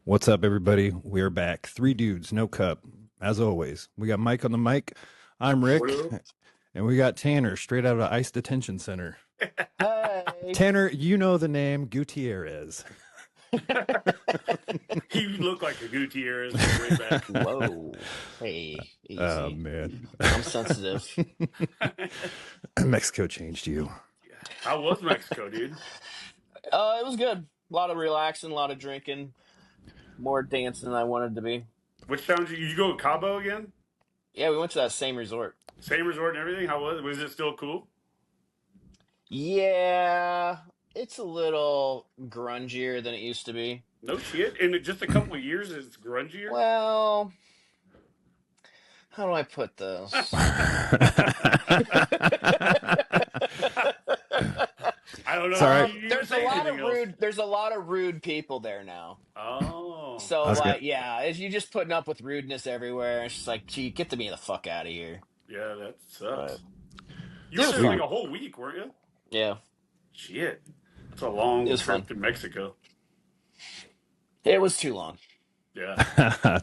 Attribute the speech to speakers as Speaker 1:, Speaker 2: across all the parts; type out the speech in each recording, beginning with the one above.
Speaker 1: What's up, everybody? We're back. Three dudes, no cup. As always, we got Mike on the mic. I'm Rick, and we got Tanner straight out of ICE detention center.
Speaker 2: Hey.
Speaker 1: Tanner, you know the name Gutierrez.
Speaker 3: He looked like a Gutierrez way back.
Speaker 2: Whoa. Hey. Easy.
Speaker 1: Oh, man.
Speaker 2: I'm sensitive.
Speaker 1: Mexico changed you.
Speaker 3: How was Mexico, dude?
Speaker 2: It was good. A lot of relaxing, a lot of drinking, more dancing than I wanted to be.
Speaker 3: Which town did you go to Cabo again?
Speaker 2: Yeah, we went to that same resort.
Speaker 3: Same resort and everything? How was it? Was it still cool?
Speaker 2: Yeah, it's a little grungier than it used to be.
Speaker 3: No shit. In just a couple of years, it's grungier?
Speaker 2: Well, how do I put this?
Speaker 3: I don't know.
Speaker 1: Sorry.
Speaker 2: There's a lot of rude people there now.
Speaker 3: Oh.
Speaker 2: So as you just putting up with rudeness everywhere. It's just like, gee, get me the fuck out of here.
Speaker 3: Yeah, that sucks.
Speaker 2: But
Speaker 3: you were there like a whole week, weren't you?
Speaker 2: Yeah.
Speaker 3: Shit. That's a long trip to Mexico.
Speaker 2: It was too long.
Speaker 3: Yeah.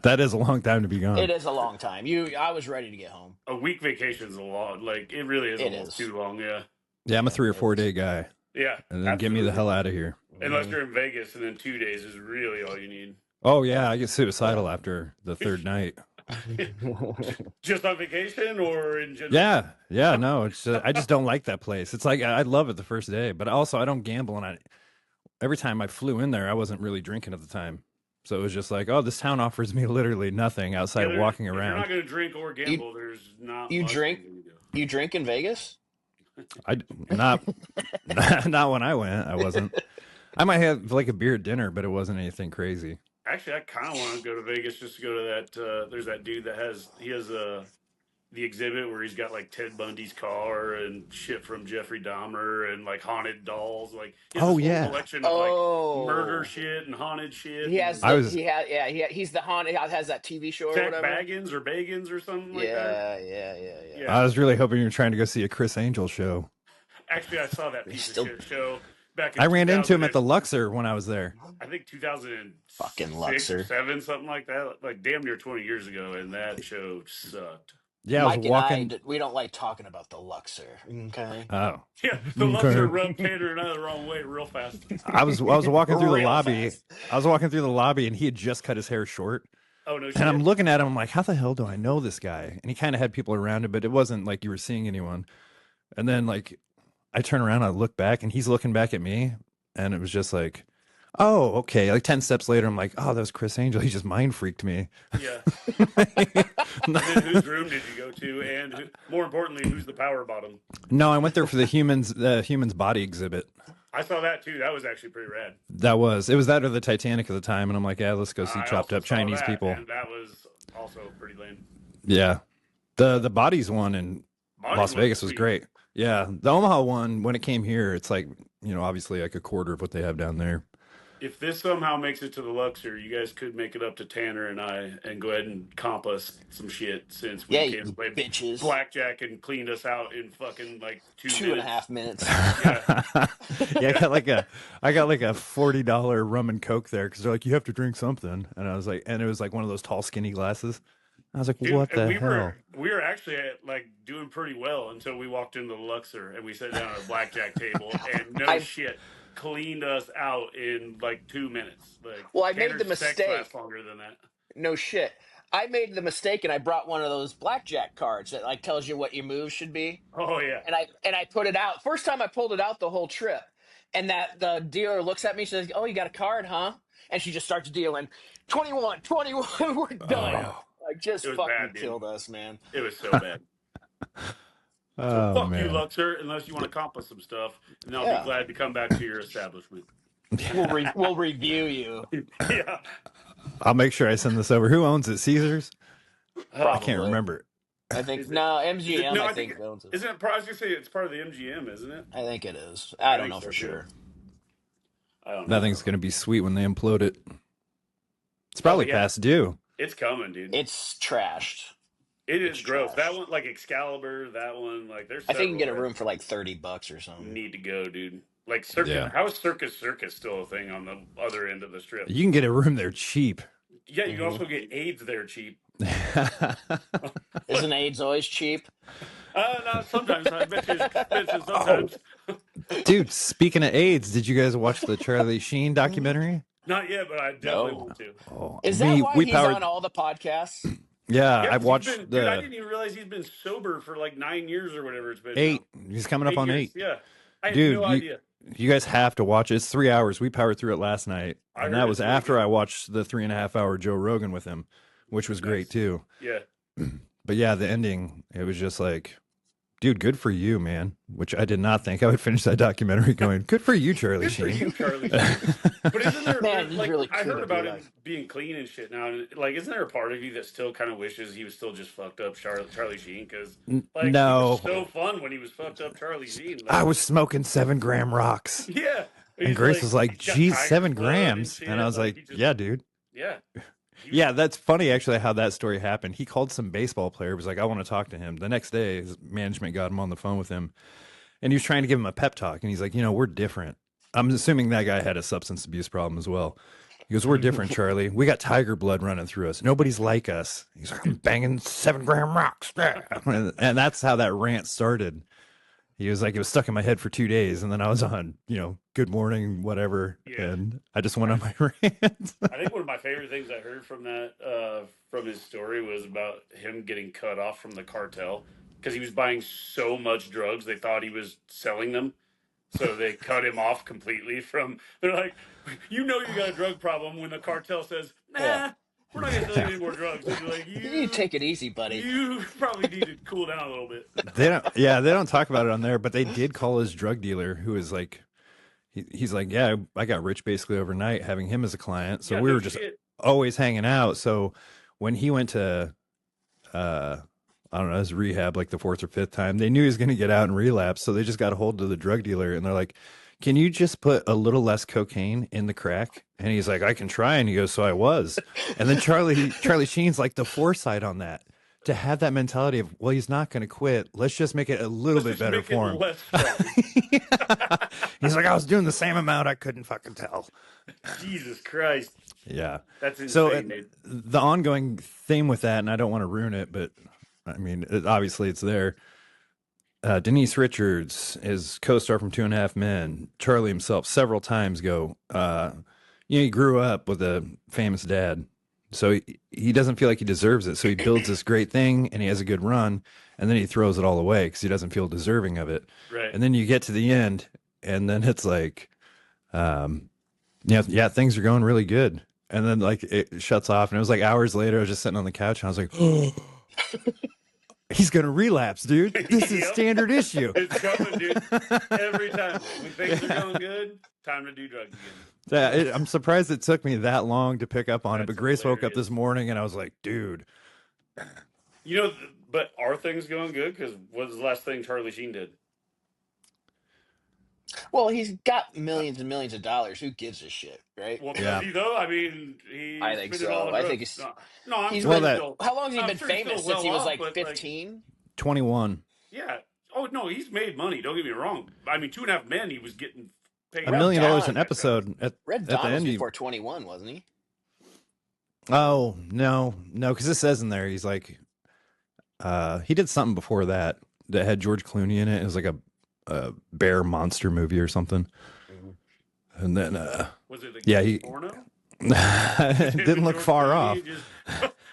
Speaker 1: That is a long time to be gone.
Speaker 2: It is a long time. I was ready to get home.
Speaker 3: A week vacation is a lot. Like, it really is almost too long, yeah.
Speaker 1: Yeah, I'm a 3 or 4 day guy.
Speaker 3: Yeah.
Speaker 1: And then get me the hell out of here.
Speaker 3: Unless you're in Vegas, and then 2 days is really all you need.
Speaker 1: Oh, yeah, I get suicidal after the third night.
Speaker 3: Just on vacation or in general?
Speaker 1: Yeah, no, it's I just don't like that place. It's like I love it the first day, but also I don't gamble, and every time I flew in there, I wasn't really drinking at the time, so it was just like, oh, this town offers me literally nothing outside of walking around.
Speaker 3: If you're not going to drink or gamble, there's not.
Speaker 2: You drink? You drink in Vegas?
Speaker 1: Not when I went. I wasn't. I might have like a beer at dinner, but it wasn't anything crazy.
Speaker 3: Actually, I kind of want to go to Vegas just to go to that. There's that dude that has the exhibit where he's got like Ted Bundy's car and shit from Jeffrey Dahmer and like haunted dolls. Like he has this whole collection of like murder shit and haunted shit.
Speaker 2: He's the haunted. Has that TV show or whatever.
Speaker 3: Baggins or Bagans or something like that.
Speaker 2: Yeah.
Speaker 1: I was really hoping you were trying to go see a Chris Angel show.
Speaker 3: Actually, I saw that piece of shit show.
Speaker 1: I ran into him at the Luxor when I was there.
Speaker 3: I think 2006
Speaker 2: fucking Luxor.
Speaker 3: or 7, something like that. Like damn near 20 years ago, and that show sucked.
Speaker 1: Yeah,
Speaker 2: Mike I was walking. We don't like talking about the Luxor. Okay.
Speaker 1: Oh.
Speaker 3: Yeah, the Luxor rubbed Tanner and I the wrong way real fast.
Speaker 1: I was walking through the lobby. I was walking through the lobby, and he had just cut his hair short.
Speaker 3: Oh no! Shit.
Speaker 1: And I'm looking at him. I'm like, how the hell do I know this guy? And he kind of had people around him, but it wasn't like you were seeing anyone. And then like, I turn around, I look back, and he's looking back at me. And it was just like, oh, okay. Like 10 steps later, I'm like, oh, that was Chris Angel. He just mind freaked me.
Speaker 3: Yeah. And then whose room did you go to? And more importantly, who's the power bottom?
Speaker 1: No, I went there for the human's body exhibit.
Speaker 3: I saw that too. That was actually pretty rad.
Speaker 1: It was that or the Titanic at the time. And I'm like, yeah, let's go see chopped up Chinese people.
Speaker 3: And that was also pretty lame.
Speaker 1: Yeah. The bodies one in Las Vegas was great. Yeah. The Omaha one, when it came here, it's like, obviously like a quarter of what they have down there.
Speaker 3: If this somehow makes it to the Luxor, you guys could make it up to Tanner and I and go ahead and comp us some shit since we can't play blackjack and cleaned us out in fucking like 2.5
Speaker 2: minutes.
Speaker 1: Yeah, I got like a $40 rum and coke there because they're like, you have to drink something, and I was like, and it was like one of those tall skinny glasses. I was like, dude, what the hell?
Speaker 3: We were actually like doing pretty well until we walked into the Luxor and we sat down at a blackjack table and shit cleaned us out in like 2 minutes. Like,
Speaker 2: well, I made the mistake.
Speaker 3: Lasts longer than that.
Speaker 2: No shit. I made the mistake and I brought one of those blackjack cards that like tells you what your moves should be.
Speaker 3: Oh yeah.
Speaker 2: And I put it out. First time I pulled it out the whole trip. And that the dealer looks at me, she says, "Oh, you got a card, huh?" And she just starts dealing. 21, we're done. Like just fucking killed us, man.
Speaker 3: It was so bad. So fuck you, Luxor, unless you want to comp us some stuff, and I'll be glad to come back to your establishment.
Speaker 2: We'll review you.
Speaker 3: Yeah.
Speaker 1: I'll make sure I send this over. Who owns it? Caesars? I can't remember.
Speaker 2: I think MGM. I think owns it.
Speaker 3: Isn't it? I was gonna say it's part of the MGM, isn't it?
Speaker 2: I think it is. I don't know for sure.
Speaker 3: I don't know.
Speaker 1: That thing's gonna be sweet when they implode it. It's probably past due.
Speaker 3: It's coming, dude.
Speaker 2: It's trashed.
Speaker 3: It is gross. That one, like Excalibur, that one, like there's.
Speaker 2: I think you can get a room for like $30 or something.
Speaker 3: Need to go, dude. Like circus.
Speaker 1: Yeah.
Speaker 3: How is Circus still a thing on the other end of the strip?
Speaker 1: You can get a room there cheap.
Speaker 3: Yeah, you can also get AIDS there cheap.
Speaker 2: Isn't AIDS always cheap?
Speaker 3: No, sometimes I bet you it's expensive sometimes.
Speaker 1: Dude, speaking of AIDS, did you guys watch the Charlie Sheen documentary?
Speaker 3: Not yet, but I definitely
Speaker 2: No.
Speaker 3: want to.
Speaker 1: Oh,
Speaker 2: Is that
Speaker 1: we
Speaker 2: why
Speaker 1: we
Speaker 2: he's
Speaker 1: powered.
Speaker 2: on all the podcasts?
Speaker 1: Yeah,
Speaker 3: Yeah,
Speaker 1: I
Speaker 3: 'cause he's
Speaker 1: watched
Speaker 3: been, dude. I
Speaker 1: the
Speaker 3: didn't even realize he's been sober for like 9 years or whatever it's been now.
Speaker 1: 8. He's coming up
Speaker 3: 8
Speaker 1: on
Speaker 3: years,
Speaker 1: 8.
Speaker 3: yeah. I had
Speaker 1: Dude,
Speaker 3: no idea.
Speaker 1: you guys have to watch it. It's 3 hours. We powered through it last night,
Speaker 3: I
Speaker 1: and
Speaker 3: heard
Speaker 1: that
Speaker 3: it's
Speaker 1: was
Speaker 3: really
Speaker 1: after
Speaker 3: good.
Speaker 1: I watched the 3.5 hour Joe Rogan with him, which was great
Speaker 3: Nice.
Speaker 1: too.
Speaker 3: Yeah.
Speaker 1: But yeah, the ending, it was just like, dude, good for you, man. Which I did not think I would finish that documentary going, good for you, Charlie
Speaker 3: Good for
Speaker 1: Sheen.
Speaker 3: you, Charlie. But isn't there
Speaker 2: Man, he's
Speaker 3: like
Speaker 2: really
Speaker 3: I
Speaker 2: clean
Speaker 3: heard
Speaker 2: up
Speaker 3: about
Speaker 2: your
Speaker 3: him
Speaker 2: life.
Speaker 3: being clean and shit now? And like, isn't there a part of you that still kind of wishes he was still just fucked up Charlie Sheen? Because like he
Speaker 1: No,
Speaker 3: was so fun when he was fucked up Charlie Sheen.
Speaker 1: I
Speaker 3: Like,
Speaker 1: was smoking 7 gram rocks.
Speaker 3: yeah,
Speaker 1: And
Speaker 3: he's
Speaker 1: Grace
Speaker 3: like
Speaker 1: was like,
Speaker 3: he's got
Speaker 1: geez,
Speaker 3: tiger's
Speaker 1: 7
Speaker 3: blood and
Speaker 1: grams.
Speaker 3: shit.
Speaker 1: And I was like,
Speaker 3: he just
Speaker 1: yeah, dude.
Speaker 3: yeah. He was,
Speaker 1: Yeah, that's funny actually how that story happened. He called some baseball player, was like, I want to talk to him. The next day, his management got him on the phone with him, and he was trying to give him a pep talk. And he's like, we're different. I'm assuming that guy had a substance abuse problem as well. He goes, we're different, Charlie. We got tiger blood running through us. Nobody's like us. He's like, I'm banging 7 gram rocks. And that's how that rant started. He was like, it was stuck in my head for 2 days. And then I was on, Good Morning, whatever.
Speaker 3: Yeah.
Speaker 1: And I just went on my rant.
Speaker 3: I think one of my favorite things I heard from that from his story was about him getting cut off from the cartel because he was buying so much drugs they thought he was selling them. So they cut him off completely from. They're like, you got a drug problem when the cartel says, nah,
Speaker 2: Yeah.
Speaker 3: we're not gonna sell you any more drugs. And they're like,
Speaker 2: You need to take it easy, buddy.
Speaker 3: you probably need to cool down a little bit.
Speaker 1: They don't talk about it on there, but they did call his drug dealer, who is like, he's like, yeah, I got rich basically overnight having him as a client. So
Speaker 3: Yeah,
Speaker 1: we
Speaker 3: no
Speaker 1: were just
Speaker 3: shit.
Speaker 1: always hanging out. So when he went to, I don't know, his rehab like the 4th or 5th time, they knew he was going to get out and relapse. So they just got a hold of the drug dealer and they're like, can you just put a little less cocaine in the crack? And he's like, I can try. And he goes, so I was. And then Charlie Sheen's like the foresight on that. To have that mentality of, well, he's not going to quit. Let's just make it a little bit better for him.
Speaker 3: Less strong.
Speaker 1: He's like, I was doing the same amount. I couldn't fucking tell.
Speaker 3: Jesus Christ.
Speaker 1: Yeah.
Speaker 3: That's insane,
Speaker 1: So
Speaker 3: dude.
Speaker 1: the ongoing theme with that, and I don't want to ruin it, but I mean, obviously it's there. Denise Richards, his co-star from 2.5 Men, Charlie himself, several times go, he grew up with a famous dad. So he doesn't feel like he deserves it. So he builds this great thing and he has a good run and then he throws it all away because he doesn't feel deserving of it.
Speaker 3: Right.
Speaker 1: And then you get to the end and then it's like, things are going really good. And then like it shuts off and it was like hours later, I was just sitting on the couch and I was like, oh, he's going to relapse, dude. This is
Speaker 3: Yep.
Speaker 1: standard issue.
Speaker 3: It's coming, dude. Every time. When things are going good, time to do drugs again.
Speaker 1: I'm surprised it took me that long to pick up on it,
Speaker 3: That's
Speaker 1: but Grace woke up
Speaker 3: hilarious.
Speaker 1: this morning and I was like, dude.
Speaker 3: But are things going good? Because what was the last thing Charlie Sheen did?
Speaker 2: Well, he's got millions and millions of dollars. Who gives a shit, right?
Speaker 3: Well,
Speaker 1: Yeah.
Speaker 3: does he though? I mean, he
Speaker 2: I think
Speaker 3: spent it all
Speaker 2: so.
Speaker 3: on
Speaker 2: I
Speaker 3: drugs.
Speaker 2: think he's
Speaker 3: No, I'm
Speaker 2: he's
Speaker 3: sure
Speaker 1: Well,
Speaker 2: been,
Speaker 3: he's
Speaker 1: that-
Speaker 3: still.
Speaker 2: how long has he
Speaker 3: I'm
Speaker 2: been
Speaker 3: sure he's
Speaker 2: famous
Speaker 3: still
Speaker 2: since he
Speaker 3: well
Speaker 2: was
Speaker 3: off,
Speaker 2: like
Speaker 3: but,
Speaker 2: 15?
Speaker 1: 21.
Speaker 3: Yeah. Oh no, he's made money. Don't get me wrong. I mean, 2.5 Men, he was getting paid
Speaker 1: $1
Speaker 2: Red
Speaker 1: million
Speaker 2: Dawn.
Speaker 1: an episode at
Speaker 2: Red
Speaker 1: the
Speaker 2: Dawn was
Speaker 1: end.
Speaker 2: before 21, wasn't he?
Speaker 1: Oh, no, because it says in there, he's like, he did something before that had George Clooney in it. It was like a bear monster movie or something. And then,
Speaker 3: Was it
Speaker 1: he
Speaker 3: porno?
Speaker 1: it didn't look
Speaker 3: George
Speaker 1: far
Speaker 3: Clooney
Speaker 1: off.
Speaker 3: just-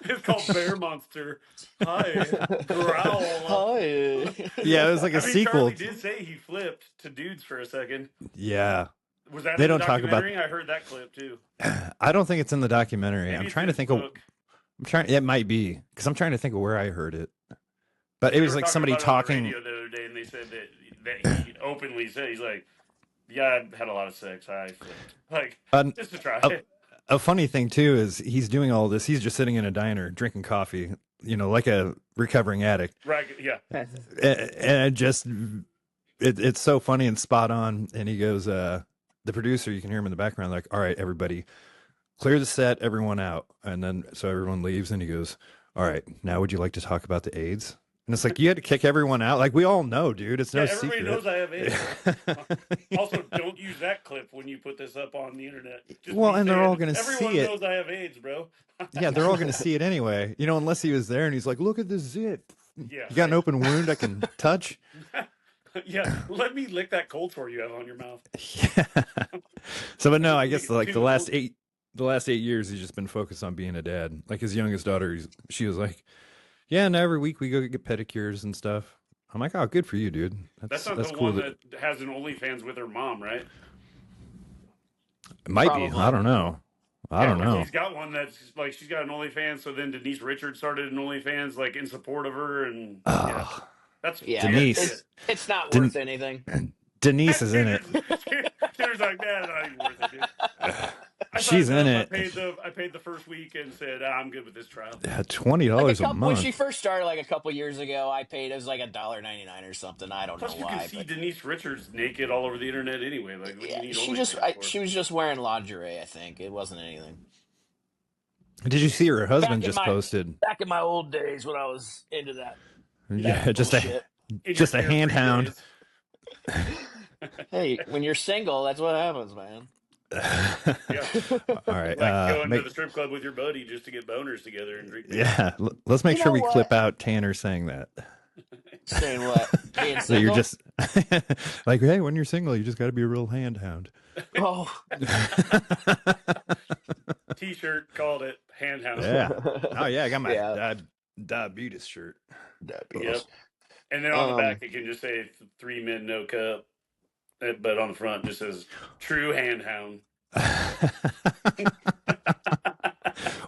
Speaker 3: it's called Bear Monster. Hi, growl.
Speaker 2: Hi.
Speaker 1: Yeah, it was like a
Speaker 3: I mean,
Speaker 1: sequel.
Speaker 3: Charlie did say he flipped to dudes for a second.
Speaker 1: Yeah,
Speaker 3: Was that
Speaker 1: They
Speaker 3: in the
Speaker 1: don't talk about-
Speaker 3: documentary? I heard that clip too.
Speaker 1: I don't think it's in the documentary.
Speaker 3: Maybe
Speaker 1: I'm
Speaker 3: it's
Speaker 1: trying
Speaker 3: in
Speaker 1: to
Speaker 3: his
Speaker 1: think of.
Speaker 3: book.
Speaker 1: It might be because I'm trying to think of where I heard it. But it
Speaker 3: They
Speaker 1: was
Speaker 3: were
Speaker 1: like somebody
Speaker 3: about it on the
Speaker 1: talking.
Speaker 3: radio the other day, and they said that he openly said he's like, "Yeah, I had a lot of sex. I flipped, like just to try."
Speaker 1: A funny thing too is he's doing all this. He's just sitting in a diner drinking coffee, like a recovering addict.
Speaker 3: Right? Yeah.
Speaker 1: And it's so funny and spot on. And he goes, the producer, you can hear him in the background, like, all right, everybody, clear the set, everyone out. And then so everyone leaves, and he goes, all right, now would you like to talk about the AIDS? And it's like, you had to kick everyone out. Like, we all know, dude. It's
Speaker 3: Yeah,
Speaker 1: no
Speaker 3: everybody
Speaker 1: secret.
Speaker 3: knows I have AIDS. Also, don't use that clip when you put this up on the internet. Just
Speaker 1: Well,
Speaker 3: me
Speaker 1: and they're all
Speaker 3: saying,
Speaker 1: going to
Speaker 3: everyone
Speaker 1: see it.
Speaker 3: knows I have AIDS, bro.
Speaker 1: Yeah, they're all going to see it anyway. You know, unless he was there and he's like, look at this zit.
Speaker 3: Yeah,
Speaker 1: You got an open wound I can touch?
Speaker 3: Yeah, let me lick that cold sore you have on your mouth.
Speaker 1: Yeah. So, but no, I guess like
Speaker 3: Too
Speaker 1: the last
Speaker 3: old.
Speaker 1: 8 years, he's just been focused on being a dad. Like his youngest daughter, she was like, yeah, and every week we go get pedicures and stuff. I'm like, oh, good for you, dude.
Speaker 3: That's not
Speaker 1: That's
Speaker 3: the
Speaker 1: cool.
Speaker 3: one that has an OnlyFans with her mom, right?
Speaker 1: It might be.
Speaker 2: Probably.
Speaker 1: I don't know. I don't know.
Speaker 3: He's got one that's like she's got an OnlyFans. So then Denise Richards started an OnlyFans, like in support of her, and yeah, that's
Speaker 2: Yeah,
Speaker 1: Denise.
Speaker 2: It's not worth anything.
Speaker 1: Denise is in it.
Speaker 3: Tanner's like, that's not even worth it, dude.
Speaker 1: She's in it.
Speaker 3: I paid the first week and said, I'm good with this trial.
Speaker 1: Yeah, $20 a month.
Speaker 2: When she first started, like a couple years ago, I paid, it was like $1.99 or something. I don't
Speaker 3: Plus,
Speaker 2: know
Speaker 3: you
Speaker 2: why.
Speaker 3: can see Denise Richards naked all over the internet anyway. Like, what do you need OnlyFans for?
Speaker 2: She was just wearing lingerie. I think it wasn't anything.
Speaker 1: Did you see her husband just posted?
Speaker 2: Back in my old days when I was into that.
Speaker 1: Yeah, just a handhound.
Speaker 2: Hey, when you're single, that's what happens, man.
Speaker 3: Yeah.
Speaker 1: All right.
Speaker 3: Like going to the strip club with your buddy just to get boners together and drink.
Speaker 1: Yeah. Let's make sure we clip out Tanner saying that.
Speaker 2: Saying what? Being
Speaker 1: So you're just like, hey, when you're single, you just got to be a real handhound.
Speaker 2: Oh.
Speaker 3: T-shirt, called it handhound.
Speaker 1: Yeah. Oh yeah, I got my diabetes shirt.
Speaker 3: Yep. And then on the back, it can just say 3 men, no cup. But on the front, just says true handhound.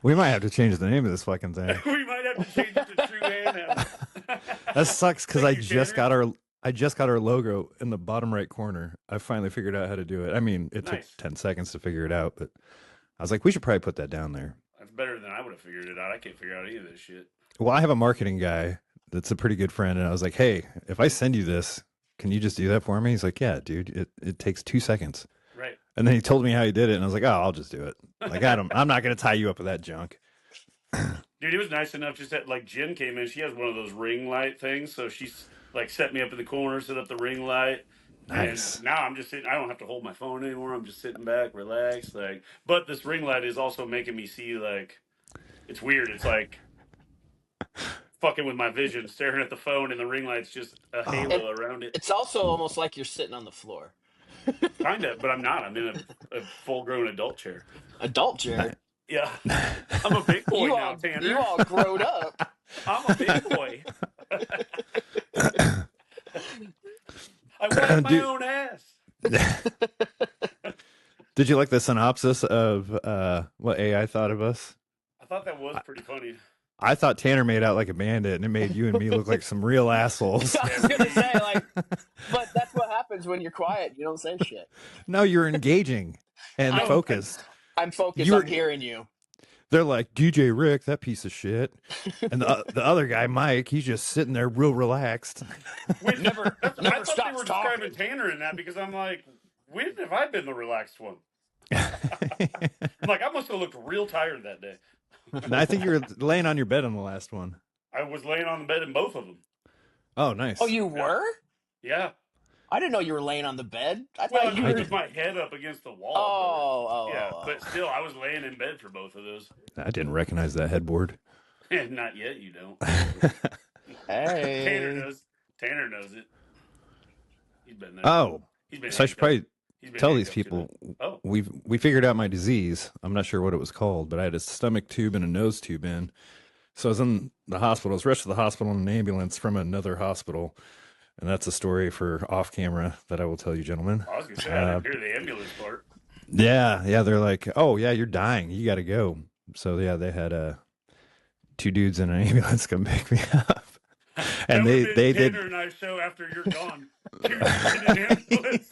Speaker 1: We might have to change the name of this fucking thing.
Speaker 3: We might have to change it to true handhound.
Speaker 1: That sucks because I just got our logo in the bottom right corner. I finally figured out how to do it. I mean, it took 10 seconds to figure it out, but I was like, we should probably put that down there.
Speaker 3: That's better than I would have figured it out. I can't figure out any of this shit.
Speaker 1: Well, I have a marketing guy that's a pretty good friend, and I was like, hey, if I send you this, can you just do that for me? He's like, yeah, dude, it takes 2 seconds.
Speaker 3: Right.
Speaker 1: And then he told me how he did it, and I was like, oh, I'll just do it. Like, I'm not going to tie you up with that junk.
Speaker 3: Dude, it was nice enough just that, like, Jen came in. She has one of those ring light things, so she's, like, set me up in the corner, set up the ring light.
Speaker 1: Nice.
Speaker 3: And now I'm just sitting, I don't have to hold my phone anymore. I'm just sitting back, relaxed. Like, but this ring light is also making me see, like, it's weird. It's like fucking with my vision, staring at the phone, and the ring light's just a halo around it.
Speaker 2: It's also almost like you're sitting on the floor.
Speaker 3: Kind of, but I'm not. I'm in a full-grown adult chair.
Speaker 2: Adult chair?
Speaker 3: Yeah. I'm a big boy now, Tanner.
Speaker 2: You all grown up.
Speaker 3: I'm a big boy. I wipe my own ass.
Speaker 1: Did you like the synopsis of what AI thought of us?
Speaker 3: I thought that was pretty funny.
Speaker 1: I thought Tanner made out like a bandit, and it made you and me look like some real assholes.
Speaker 2: I was gonna say, like, but that's what happens when you're quiet. You don't say shit.
Speaker 1: No, you're engaging and focused.
Speaker 2: I'm focused. I'm hearing you.
Speaker 1: They're like, DJ Rick, that piece of shit. And the other guy, Mike, he's just sitting there real relaxed.
Speaker 3: I thought they were describing Tanner in that because I'm like, when have I been the relaxed one? I'm like, I must have looked real tired that day.
Speaker 1: And I think you were laying on your bed on the last one.
Speaker 3: I was laying on the bed in both of them.
Speaker 1: Oh, nice.
Speaker 2: Oh, you were?
Speaker 3: Yeah.
Speaker 2: I didn't know you were laying on the bed. I
Speaker 3: Well, you were with my head up against the wall.
Speaker 2: Yeah,
Speaker 3: but still, I was laying in bed for both of those.
Speaker 1: I didn't recognize that headboard.
Speaker 3: Not yet, you don't.
Speaker 2: Hey.
Speaker 3: Tanner knows it. He's been there.
Speaker 1: Oh, so I should probably tell these people.
Speaker 3: Oh.
Speaker 1: We figured out my disease. I'm not sure what it was called, but I had a stomach tube and a nose tube in. So I was in the hospital. I was rushed to the hospital in an ambulance from another hospital. And that's a story for off camera that I will tell you, gentlemen.
Speaker 3: I was going to say, I didn't hear the ambulance part.
Speaker 1: Yeah. They're like, oh, yeah, you're dying. You got to go. So, yeah, they had 2 dudes in an ambulance come pick me up. And they did.
Speaker 3: Tanner and I show after you're gone. 2 dudes in an ambulance.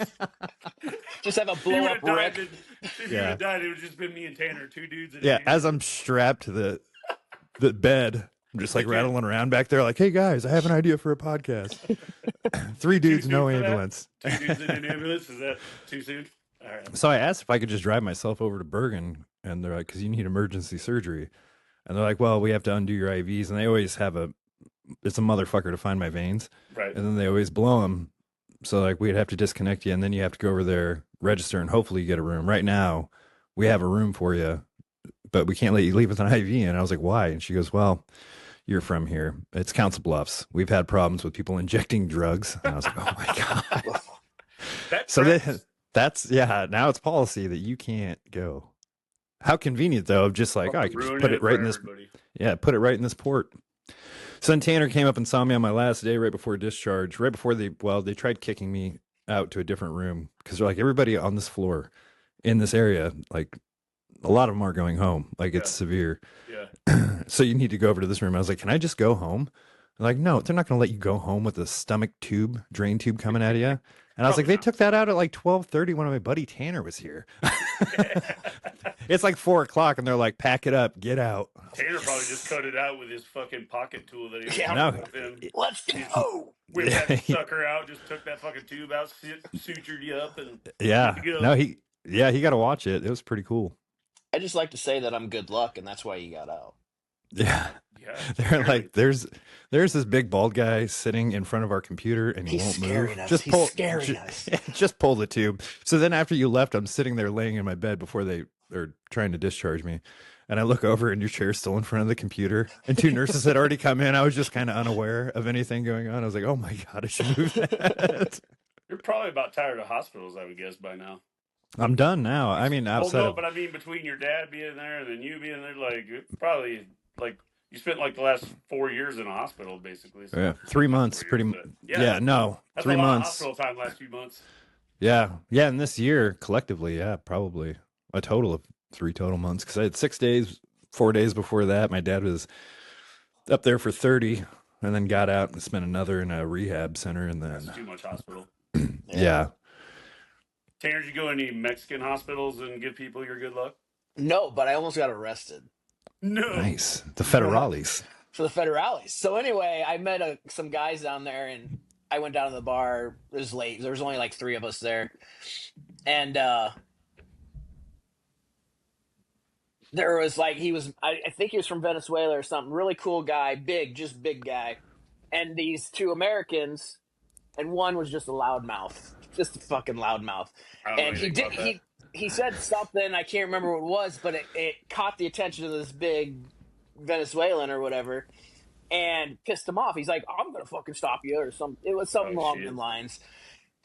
Speaker 2: Just have a blow up wreck.
Speaker 3: If you had died, it would have just been me and Tanner, 2 dudes in an ambulance.
Speaker 1: As I'm strapped to the bed, I'm just like rattling around back there like, hey, guys, I have an idea for a podcast. 3 dudes, no ambulance.
Speaker 3: 2 dudes in an ambulance? Is that too soon? All right.
Speaker 1: So I asked if I could just drive myself over to Bergen, and they're like, because you need emergency surgery. And they're like, well, we have to undo your IVs. And they always have a it's a motherfucker to find my veins.
Speaker 3: Right.
Speaker 1: And then they always blow them. So like we'd have to disconnect you, and then you have to go over there, register, and hopefully you get a room. Right now, we have a room for you, but we can't let you leave with an IV. And I was like, why? And she goes, well, you're from here. It's Council Bluffs. We've had problems with people injecting drugs. And I was like, oh my God. So that's, now it's policy that you can't go. How convenient though, of just like, oh, I can just put it right in this. Yeah, put it right in this port. So then Tanner came up and saw me on my last day right before discharge, right before they tried kicking me out to a different room because they're like, everybody on this floor in this area, like a lot of them are going home. Like it's severe.
Speaker 3: Yeah.
Speaker 1: So you need to go over to this room. I was like, can I just go home? They're like, no, they're not going to let you go home with a stomach tube, drain tube coming out of you. And I was like, they took that out at like 12:30 when my buddy Tanner was here. It's like 4:00 and they're like, pack it up, get out.
Speaker 3: Tanner probably just cut it out with his fucking pocket tool that he
Speaker 2: was
Speaker 3: with him.
Speaker 2: Let's go.
Speaker 3: Whipped that sucker out, just took that fucking tube out, sutured you up, and
Speaker 1: no, he got to watch it. It was pretty cool.
Speaker 2: I just like to say that I'm good luck, and that's why you got out.
Speaker 1: Yeah. They're like, there's this big bald guy sitting in front of our computer and he won't move.
Speaker 2: He's scaring us.
Speaker 1: Just pull the tube. So then after you left, I'm sitting there laying in my bed before they are trying to discharge me. And I look over and your chair's still in front of the computer. And 2 nurses had already come in. I was just kind of unaware of anything going on. I was like, oh my God, I should move that.
Speaker 3: You're probably about tired of hospitals, I would guess, by now.
Speaker 1: I'm done now. I mean, outside
Speaker 3: but I mean, between your dad being there and then you being there, like, probably, like, you spent like the last 4 years in a hospital, basically. So
Speaker 1: yeah, 3 months, pretty much. Yeah, no,
Speaker 3: that's
Speaker 1: 3
Speaker 3: a lot
Speaker 1: months.
Speaker 3: of hospital time last few months.
Speaker 1: Yeah, and this year collectively, probably a total of 3 total months because I had 6 days, 4 days before that. My dad was up there for 30, and then got out and spent another in a rehab center, and then
Speaker 3: that's too much hospital.
Speaker 1: Yeah.
Speaker 3: Tanner, did you go to any Mexican hospitals and give people your good luck?
Speaker 2: No, but I almost got arrested.
Speaker 3: No.
Speaker 1: Nice. The federales.
Speaker 2: For the federales. So anyway, I met some guys down there, and I went down to the bar. It was late. There was only like 3 of us there. And there was like, I think he was from Venezuela or something. Really cool guy. Just big guy. And these 2 Americans, and one was just a loudmouth. Just a fucking loudmouth. And he said something, I can't remember what it was, but it caught the attention of this big Venezuelan or whatever and pissed him off. He's like, I'm going to fucking stop you or something. It was something along the lines.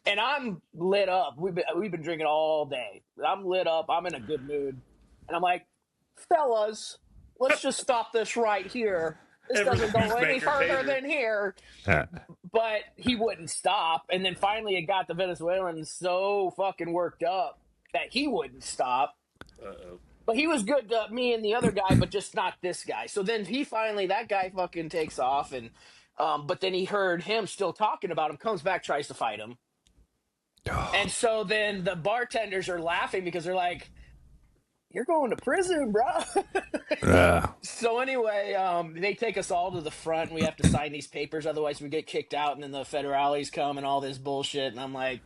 Speaker 2: And I'm lit up. We've been drinking all day. I'm lit up. I'm in a good mood. And I'm like, fellas, let's just stop this right here. This doesn't go any further than here. But he wouldn't stop. And then finally it got the Venezuelan so fucking worked up that he wouldn't stop.
Speaker 3: Uh-oh.
Speaker 2: But he was good to me and the other guy, but just not this guy. So then that guy fucking takes off. And but then he heard him still talking about him, comes back, tries to fight him. And so then the bartenders are laughing because they're like, you're going to prison, bro. So anyway, they take us all to the front and we have to sign these papers. Otherwise we get kicked out. And then the federales come and all this bullshit. And I'm like,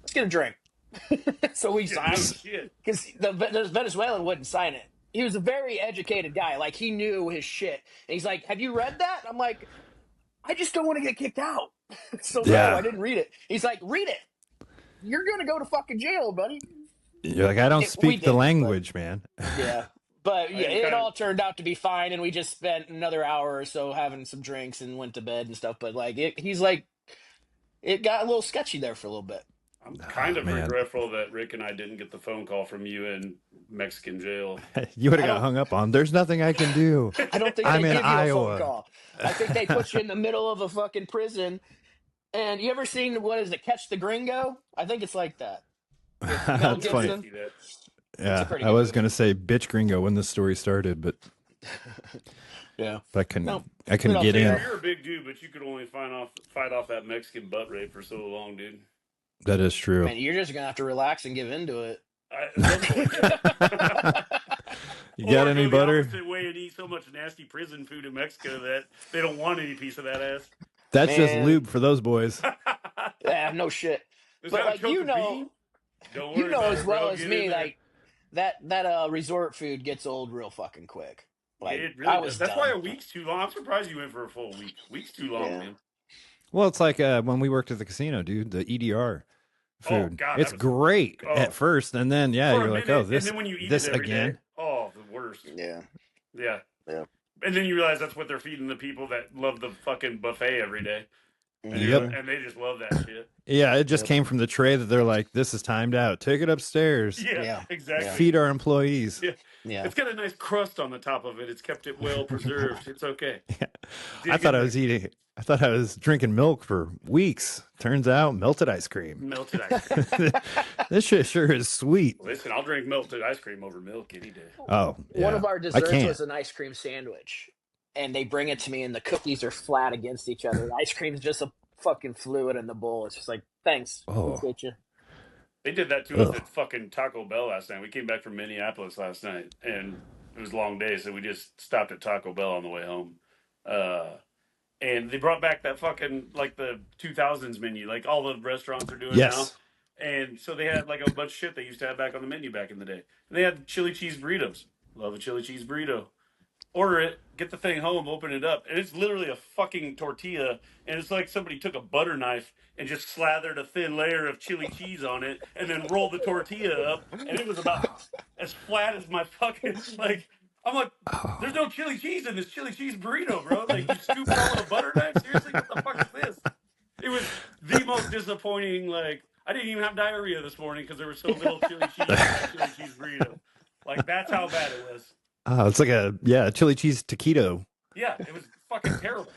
Speaker 2: let's get a drink. So we signed because the Venezuelan wouldn't sign it. He was a very educated guy. Like he knew his shit. And he's like, have you read that? I'm like, I just don't want to get kicked out. So no, I didn't read it. He's like, read it. You're going to go to fucking jail, buddy.
Speaker 1: You're like, I don't speak the language, man.
Speaker 2: Yeah. But yeah, it all turned out to be fine. And we just spent another hour or so having some drinks and went to bed and stuff. But like, he's like, it got a little sketchy there for a little bit.
Speaker 3: I'm kind of regretful that Rick and I didn't get the phone call from you in Mexican jail.
Speaker 1: You would have got hung up on. There's nothing I can do.
Speaker 2: I don't think they give you a phone call. I think they put you in the middle of a fucking prison. And you ever seen, what is it, Catch the Gringo? I think it's like that.
Speaker 1: That's funny. Yeah, I was going to say bitch gringo when this story started, but
Speaker 2: yeah,
Speaker 1: but I couldn't get in.
Speaker 3: You're a big dude, but you could only fight off that Mexican butt rape for so long, dude.
Speaker 1: That is true.
Speaker 2: Man, you're just going to have to relax and give into it.
Speaker 1: You got any butter?
Speaker 3: Way and eat so much nasty prison food in Mexico that they don't want any piece of that ass.
Speaker 1: That's just lube for those boys.
Speaker 2: Yeah, no shit. But like you know as well as me, like that resort food gets old real fucking quick. Like
Speaker 3: It
Speaker 2: I
Speaker 3: really
Speaker 2: was
Speaker 3: does. That's why
Speaker 2: done.
Speaker 3: a week's too long. I'm surprised you went for a full week. Week's too long,
Speaker 2: Yeah.
Speaker 3: man.
Speaker 1: Well, it's like when we worked at the casino, dude. The EDR
Speaker 3: Oh
Speaker 1: food,
Speaker 3: God, that
Speaker 1: it's
Speaker 3: was
Speaker 1: great at
Speaker 3: oh
Speaker 1: first, and then
Speaker 3: for a
Speaker 1: you're like, oh,
Speaker 3: minute, and
Speaker 1: this
Speaker 3: then when you eat it
Speaker 1: this
Speaker 3: every day,
Speaker 1: again.
Speaker 3: oh, the worst.
Speaker 2: Yeah.
Speaker 3: Yeah.
Speaker 2: Yeah.
Speaker 3: And then you realize that's what they're feeding the people that love the fucking buffet every day. And,
Speaker 1: Yep.
Speaker 3: and they just love that shit.
Speaker 1: Yeah, it just came from the tray that they're like, this is timed out. Take it upstairs.
Speaker 3: Yeah, exactly.
Speaker 1: Feed our employees.
Speaker 3: Yeah.
Speaker 2: Yeah.
Speaker 3: It's got a nice crust on the top of it. It's kept it well preserved. It's okay.
Speaker 1: I thought I was drinking milk for weeks. Turns out melted ice cream.
Speaker 3: Melted ice cream.
Speaker 1: This shit sure is sweet.
Speaker 3: Listen, I'll drink melted ice cream over milk any day.
Speaker 1: Oh, yeah.
Speaker 2: One of our
Speaker 1: I
Speaker 2: desserts
Speaker 1: can't.
Speaker 2: was an ice cream sandwich. And they bring it to me and the cookies are flat against each other. The ice cream's just a fucking fluid in the bowl. It's just like, thanks.
Speaker 1: Oh.
Speaker 2: Appreciate you.
Speaker 3: They did that to us at fucking Taco Bell last night. We came back from Minneapolis last night, and it was a long day, so we just stopped at Taco Bell on the way home. And they brought back that fucking, like, the 2000s menu, like all the restaurants are doing now. And so they had, like, a bunch of shit they used to have back on the menu back in the day. And they had chili cheese burritos. Love a chili cheese burrito. Order it, get the thing home, open it up, and it's literally a fucking tortilla, and it's like somebody took a butter knife and just slathered a thin layer of chili cheese on it, and then rolled the tortilla up, and it was about as flat as my fucking, like, I'm like, there's no chili cheese in this chili cheese burrito, bro. Like, you scooped it all with a butter knife? Seriously, what the fuck is this? It was the most disappointing, like, I didn't even have diarrhea this morning because there was so little chili cheese in that chili cheese burrito. Like, that's how bad it was.
Speaker 1: Oh, it's like a chili cheese taquito.
Speaker 3: Yeah, it was fucking terrible.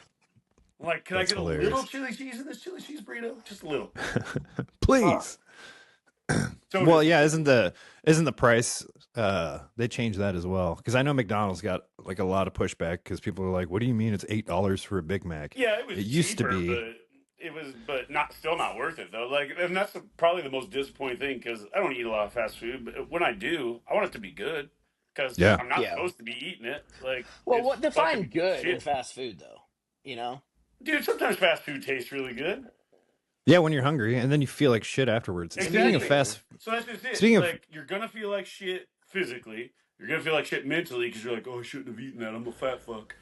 Speaker 3: Like, can I get
Speaker 1: hilarious.
Speaker 3: a little chili cheese in this chili cheese burrito? Just a little.
Speaker 1: Please.
Speaker 3: So
Speaker 1: Well, yeah, isn't the price they changed that as well? Because I know McDonald's got like a lot of pushback because people are like, what do you mean it's $8 for a Big Mac?
Speaker 3: yeah, it was.
Speaker 1: It used
Speaker 3: cheaper,
Speaker 1: to be.
Speaker 3: but it was, but still not worth it though. Like, and that's probably the most disappointing thing because I don't eat a lot of fast food, but when I do, I want it to be good because
Speaker 1: Yeah.
Speaker 3: I'm not supposed to be eating it. Like,
Speaker 2: Well,
Speaker 3: it's
Speaker 2: what define
Speaker 3: fucking
Speaker 2: good
Speaker 3: shit.
Speaker 2: in fast food, though? You know?
Speaker 3: Dude, sometimes fast food tastes really good.
Speaker 1: Yeah, when you're hungry, and then you feel like shit afterwards.
Speaker 3: Exactly.
Speaker 1: Speaking of fast,
Speaker 3: So that's just it.
Speaker 1: Speaking of-
Speaker 3: Like, you're gonna feel like shit physically. You're gonna feel like shit mentally because you're like, oh, I shouldn't have eaten that. I'm a fat fuck.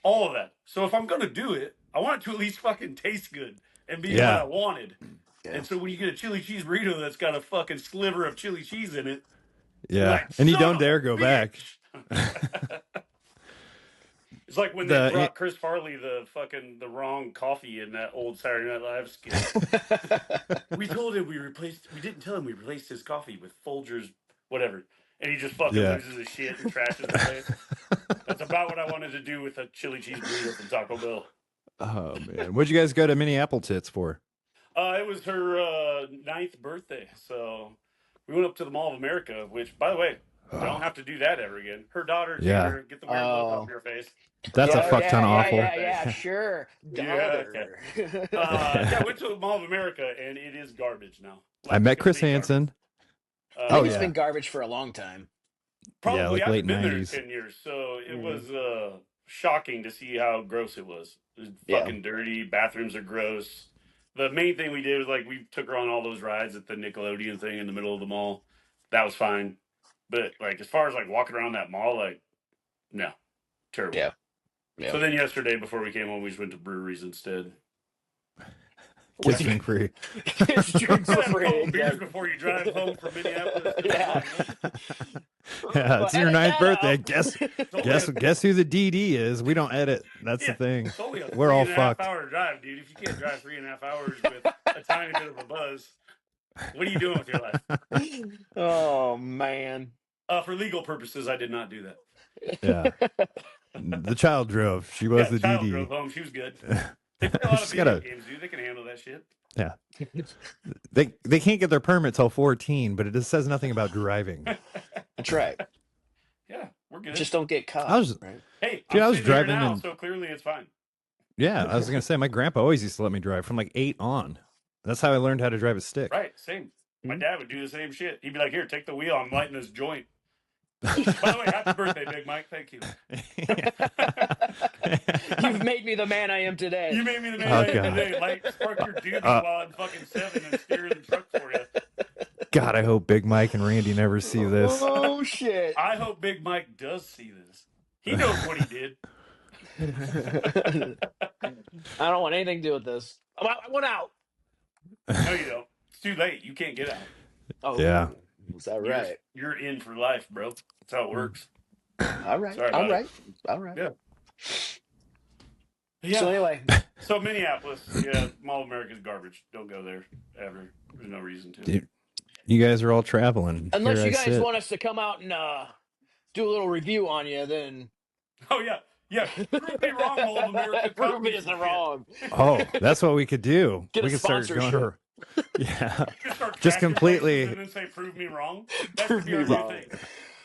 Speaker 3: All of that. So if I'm gonna do it, I want it to at least fucking taste good and be what I wanted.
Speaker 2: Yeah.
Speaker 3: And so when you get a chili cheese burrito that's got a fucking sliver of chili cheese in it,
Speaker 1: yeah,
Speaker 3: like,
Speaker 1: and you
Speaker 3: son
Speaker 1: don't
Speaker 3: of
Speaker 1: dare
Speaker 3: a
Speaker 1: go back.
Speaker 3: bitch. It's like when they brought Chris Farley the wrong coffee in that old Saturday Night Live skit. We told him we didn't tell him we replaced his coffee with Folgers, whatever. And he just fucking loses his shit and trashes the place. That's about what I wanted to do with a chili cheese burrito from Taco Bell.
Speaker 1: Oh man, what'd you guys go to Minneapolis tits for?
Speaker 3: It was her 9th birthday, so we went up to the Mall of America, which, by the way, don't have to do that ever again. Her daughter, Taylor, get the weird look off your face.
Speaker 1: That's a fuck ton of awful.
Speaker 2: Yeah, sure.
Speaker 3: Yeah, okay. Went to the Mall of America, and it is garbage now.
Speaker 1: I met Chris Hansen.
Speaker 2: I think it's been garbage for a long time.
Speaker 3: Probably,
Speaker 1: like late
Speaker 3: I've been
Speaker 1: 90s.
Speaker 3: there 10 years, so it was shocking to see how gross it was. It was fucking dirty. Bathrooms are gross. The main thing we did was, like, we took her on all those rides at the Nickelodeon thing in the middle of the mall. That was fine. But, like, as far as, like, walking around that mall, like, no. Terrible.
Speaker 2: Yeah.
Speaker 3: So then yesterday, before we came home, we just went to breweries instead.
Speaker 1: Kids drink free.
Speaker 2: Kids drink for free.
Speaker 3: Beers before you drive home from Minneapolis.
Speaker 2: Yeah.
Speaker 1: Yeah, it's your 9th birthday. Guess who the DD is? We don't edit. That's the thing.
Speaker 3: It's only a
Speaker 1: We're all
Speaker 3: 3.5
Speaker 1: fucked.
Speaker 3: hour drive, dude. If you can't drive 3.5 hours with a tiny bit of a buzz, what are you doing with your life?
Speaker 2: Oh man.
Speaker 3: For legal purposes, I did not do that.
Speaker 1: Yeah. The child drove. She was the
Speaker 3: child
Speaker 1: DD.
Speaker 3: drove home. She was good. They play a lot of
Speaker 1: She's
Speaker 3: video
Speaker 1: gotta-
Speaker 3: games, dude. They can handle that shit.
Speaker 1: Yeah. They can't get their permit till 14, but it just says nothing about driving.
Speaker 2: That's right.
Speaker 3: Yeah, we're good.
Speaker 2: Just don't get caught.
Speaker 1: I was-
Speaker 2: right?
Speaker 3: hey,
Speaker 1: Dude,
Speaker 3: I'm
Speaker 1: I was
Speaker 3: sitting here
Speaker 1: driving
Speaker 3: now,
Speaker 1: in-
Speaker 3: so clearly it's fine.
Speaker 1: Yeah, I was gonna say my grandpa always used to let me drive from like 8 on. That's how I learned how to drive a stick.
Speaker 3: Right, same. My dad would do the same shit. He'd be like, "Here, take the wheel. I'm lighting this joint." By the way, happy birthday, Big Mike. Thank you.
Speaker 2: You've made me the man I am today.
Speaker 3: You made me the man
Speaker 1: Oh,
Speaker 3: I am
Speaker 1: God.
Speaker 3: today. Like, spark your doobie while I'm fucking 7 and steering the truck for you.
Speaker 1: God, I hope Big Mike and Randy never see this.
Speaker 2: Oh shit.
Speaker 3: I hope Big Mike does see this. He knows what he did.
Speaker 2: I don't want anything to do with this. I want out.
Speaker 3: No, you don't. It's too late. You can't get out.
Speaker 2: Oh,
Speaker 1: Yeah.
Speaker 2: is that right?
Speaker 3: You're in for life, bro. That's how it works.
Speaker 2: All right.
Speaker 3: Sorry
Speaker 2: All
Speaker 3: about
Speaker 2: right.
Speaker 3: it.
Speaker 2: All right.
Speaker 3: Yeah. Yeah.
Speaker 2: So anyway,
Speaker 3: So Minneapolis, yeah, Mall of America's garbage. Don't go there ever. There's no reason to.
Speaker 1: Dude, you guys are all traveling.
Speaker 2: unless
Speaker 1: Here
Speaker 2: you
Speaker 1: I
Speaker 2: guys
Speaker 1: sit.
Speaker 2: want us to come out and do a little review on you, then
Speaker 3: Oh yeah, yeah. Prove me wrong, Mall of America.
Speaker 2: prove me isn't wrong.
Speaker 1: Oh, that's what we could do.
Speaker 2: Get a
Speaker 1: we could start going.
Speaker 2: sponsorship.
Speaker 1: Yeah.
Speaker 3: Just start
Speaker 1: Just
Speaker 3: trashing
Speaker 1: completely-
Speaker 3: places and then say prove me wrong. That
Speaker 2: Prove
Speaker 3: could be
Speaker 2: me
Speaker 3: our new
Speaker 2: wrong.
Speaker 3: thing.
Speaker 2: We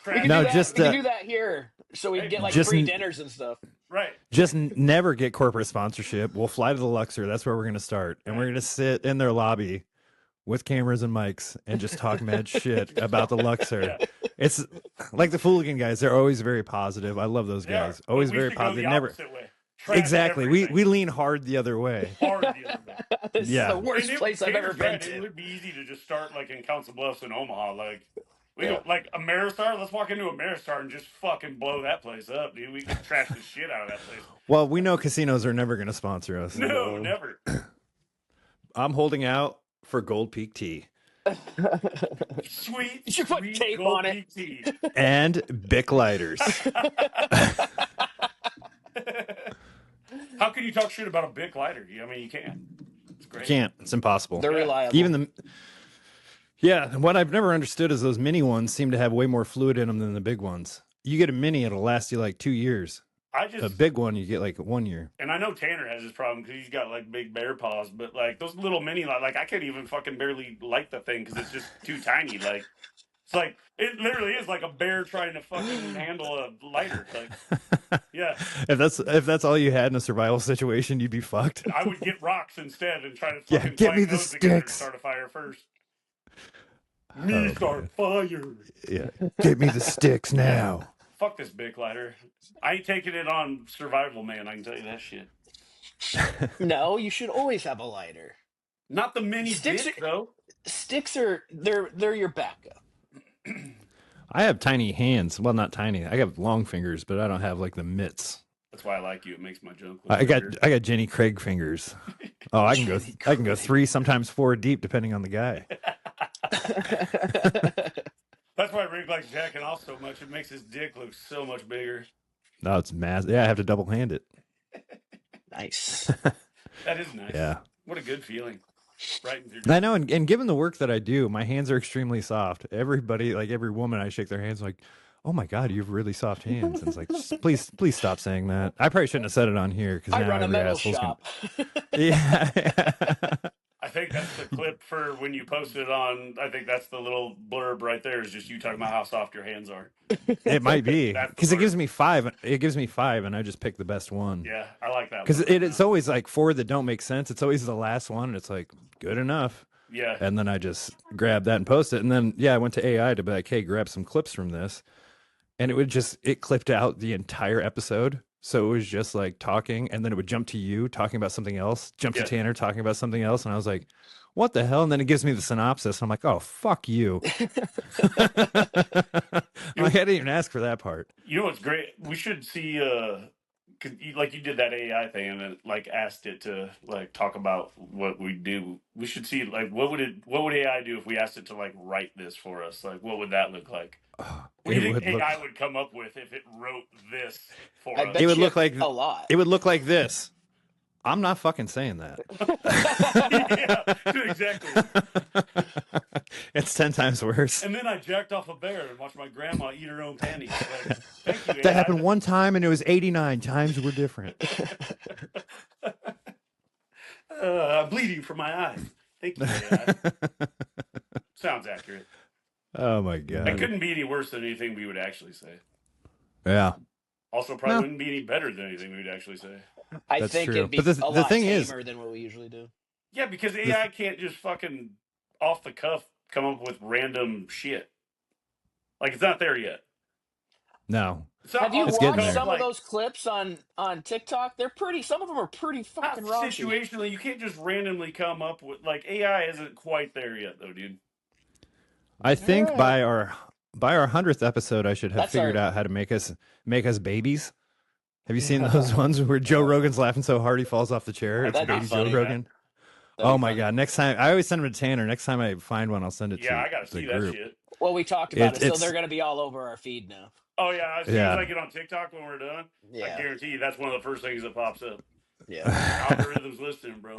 Speaker 3: Trash-
Speaker 2: can
Speaker 1: No,
Speaker 2: do that.
Speaker 1: just,
Speaker 2: we can do that here, so we can get like
Speaker 1: Just
Speaker 2: free
Speaker 1: n-
Speaker 2: dinners and stuff.
Speaker 3: right.
Speaker 1: Just never get corporate sponsorship. We'll fly to the Luxor. That's where we're going to start. And we're going to sit in their lobby with cameras and mics and just talk mad shit about the Luxor.
Speaker 3: Yeah.
Speaker 1: It's like the Fooligan guys. They're always very positive. I love those
Speaker 3: They are.
Speaker 1: guys. Always
Speaker 3: But we
Speaker 1: very
Speaker 3: should go
Speaker 1: positive.
Speaker 3: the
Speaker 1: Never.
Speaker 3: opposite way. Trash
Speaker 1: Exactly.
Speaker 3: everything.
Speaker 1: We lean hard the other way.
Speaker 3: hard the other way.
Speaker 2: This
Speaker 1: Yeah.
Speaker 2: is the worst
Speaker 3: And
Speaker 2: place I've ever been
Speaker 3: It
Speaker 2: to.
Speaker 3: would be easy to just start like in Council Bluffs and Omaha. Like we
Speaker 2: Yeah.
Speaker 3: go like Ameristar. Let's walk into Ameristar and just fucking blow that place up, dude. We can trash the shit out of that place.
Speaker 1: Well, we know casinos are never going to sponsor us.
Speaker 3: No, never.
Speaker 1: I'm holding out for Gold Peak Tea
Speaker 3: Sweet.
Speaker 2: You should put
Speaker 3: sweet
Speaker 2: tape
Speaker 3: Gold
Speaker 2: on it.
Speaker 3: Peak tea.
Speaker 1: and Bic lighters.
Speaker 3: How can you talk shit about a Bic lighter? I mean, you can't. It's great.
Speaker 1: Can't. It's impossible.
Speaker 2: They're reliable.
Speaker 1: Even the what I've never understood is those mini ones seem to have way more fluid in them than the big ones. You get a mini, it'll last you like 2 years.
Speaker 3: I
Speaker 1: A
Speaker 3: just
Speaker 1: big one, you get like 1 year.
Speaker 3: and I know Tanner has this problem because he's got like big bear paws, but like those little mini, like I can't even fucking barely light the thing because it's just too tiny. Like it's like it literally is like a bear trying to fucking handle a lighter. Like yeah,
Speaker 1: If that's all you had in a survival situation, you'd be fucked.
Speaker 3: I would get rocks instead and try to
Speaker 1: Yeah,
Speaker 3: fucking
Speaker 1: get me
Speaker 3: find
Speaker 1: the
Speaker 3: those together and
Speaker 1: sticks.
Speaker 3: start a fire first.
Speaker 1: Oh,
Speaker 3: Me start fire.
Speaker 1: Yeah. Get me the sticks now.
Speaker 3: Fuck this big lighter. I ain't taking it on survival, man. I can tell you that shit.
Speaker 2: No, you should always have a lighter.
Speaker 3: Not the mini
Speaker 2: Sticks
Speaker 3: Bic,
Speaker 2: are-
Speaker 3: though.
Speaker 2: Sticks are they're your backup.
Speaker 1: I have tiny hands. Well, not tiny. I have long fingers, but I don't have like the mitts.
Speaker 3: That's why I like you. It makes my junk look
Speaker 1: I got
Speaker 3: bigger.
Speaker 1: Jenny Craig fingers. Oh, I can go 3, sometimes 4 deep, depending on the guy.
Speaker 3: That's why Rick likes jacking off so much. It makes his dick look so much bigger.
Speaker 1: No, it's massive. Yeah, I have to double hand it.
Speaker 2: Nice.
Speaker 3: That is nice.
Speaker 1: Yeah.
Speaker 3: What a good feeling. Right in your
Speaker 1: I know, and given the work that I do, my hands are extremely soft. Everybody, like every woman, I shake their hands like, "Oh my god, you have really soft hands." And it's like, just, please stop saying that. I probably shouldn't have said it on here because
Speaker 2: I
Speaker 1: now
Speaker 2: run a
Speaker 1: every
Speaker 2: metal
Speaker 1: asshole's
Speaker 2: shop.
Speaker 1: Yeah.
Speaker 3: I think that's the clip for when you post it on. I think that's the little blurb right there is just you talking about how soft your hands are.
Speaker 1: It might be
Speaker 3: That's the
Speaker 1: because it
Speaker 3: word.
Speaker 1: gives me 5. It gives me 5, and I just pick the best one.
Speaker 3: Yeah, I like that.
Speaker 1: Because
Speaker 3: one.
Speaker 1: it's always like 4 that don't make sense. It's always the last one, and it's like good enough.
Speaker 3: Yeah.
Speaker 1: And then I just grab that and post it. And then I went to AI to be like, hey, grab some clips from this, and it clipped out the entire episode. So it was just like talking, and then it would jump to you talking about something else, jump to
Speaker 3: Yeah.
Speaker 1: Tanner talking about something else, and I was like, what the hell? And then it gives me the synopsis, and I'm like, oh, fuck you. I'm like, I didn't even ask for that part.
Speaker 3: You know what's great? We should see, cause you did that AI thing and then like asked it to like talk about what we do. We should see like what would AI do if we asked it to like write this for us? Like what would that look like? What do you think AI would come up with if it wrote this for
Speaker 2: I
Speaker 3: us?
Speaker 2: bet
Speaker 1: It would
Speaker 2: you
Speaker 1: look like
Speaker 2: a lot.
Speaker 1: It would look like this. I'm not fucking saying that.
Speaker 3: Yeah, exactly.
Speaker 1: It's 10 times worse.
Speaker 3: And then I jacked off a bear and watched my grandma eat her own panties. Like, thank you,
Speaker 1: That
Speaker 3: AI.
Speaker 1: happened one time, and it was 89 times were different.
Speaker 3: I'm bleeding from my eyes. Thank you, AI. Sounds accurate.
Speaker 1: Oh my
Speaker 3: It
Speaker 1: god.
Speaker 3: couldn't be any worse than anything we would actually say.
Speaker 1: Yeah.
Speaker 3: Also, probably
Speaker 1: No.
Speaker 3: wouldn't be any better than anything we would actually say.
Speaker 2: I
Speaker 1: That's
Speaker 2: think
Speaker 1: true.
Speaker 2: it'd be
Speaker 1: But the
Speaker 2: a lot
Speaker 1: thing is-
Speaker 2: tamer than what we usually do.
Speaker 3: Yeah, because AI can't just fucking off the cuff come up with random shit. Like it's not there yet.
Speaker 1: No.
Speaker 3: It's not
Speaker 2: Have you
Speaker 3: off
Speaker 1: It's
Speaker 3: the
Speaker 1: getting
Speaker 2: watched
Speaker 1: there.
Speaker 3: cuff,
Speaker 2: some
Speaker 3: like,
Speaker 2: of those clips on TikTok? They're pretty. Some of them are pretty
Speaker 3: not
Speaker 2: fucking raunchy.
Speaker 3: situationally. You can't just randomly come up with like AI isn't quite there yet, though, dude.
Speaker 1: I think
Speaker 2: Yeah.
Speaker 1: by our by our 100th episode, I should have
Speaker 2: That's
Speaker 1: figured
Speaker 2: our-
Speaker 1: out how to make us babies. Have you seen those ones where Joe Rogan's laughing so hard he falls off the chair? It's
Speaker 2: That'd be
Speaker 1: baby Joe
Speaker 2: funny.
Speaker 1: Rogan.
Speaker 2: That'd
Speaker 1: Oh
Speaker 2: be
Speaker 1: my
Speaker 2: funny.
Speaker 1: God! Next time, I always send him to Tanner. Next time I find one, I'll send it
Speaker 3: Yeah,
Speaker 1: to
Speaker 3: I gotta
Speaker 1: the
Speaker 3: see
Speaker 1: group.
Speaker 3: that shit.
Speaker 2: Well, we talked about it, so
Speaker 1: It's
Speaker 2: they're going to be all over our feed now.
Speaker 3: Oh yeah, as soon as I get on TikTok when we're done,
Speaker 2: Yeah.
Speaker 3: I guarantee you that's one of the first things that pops up.
Speaker 2: Yeah.
Speaker 3: Algorithms listening, bro.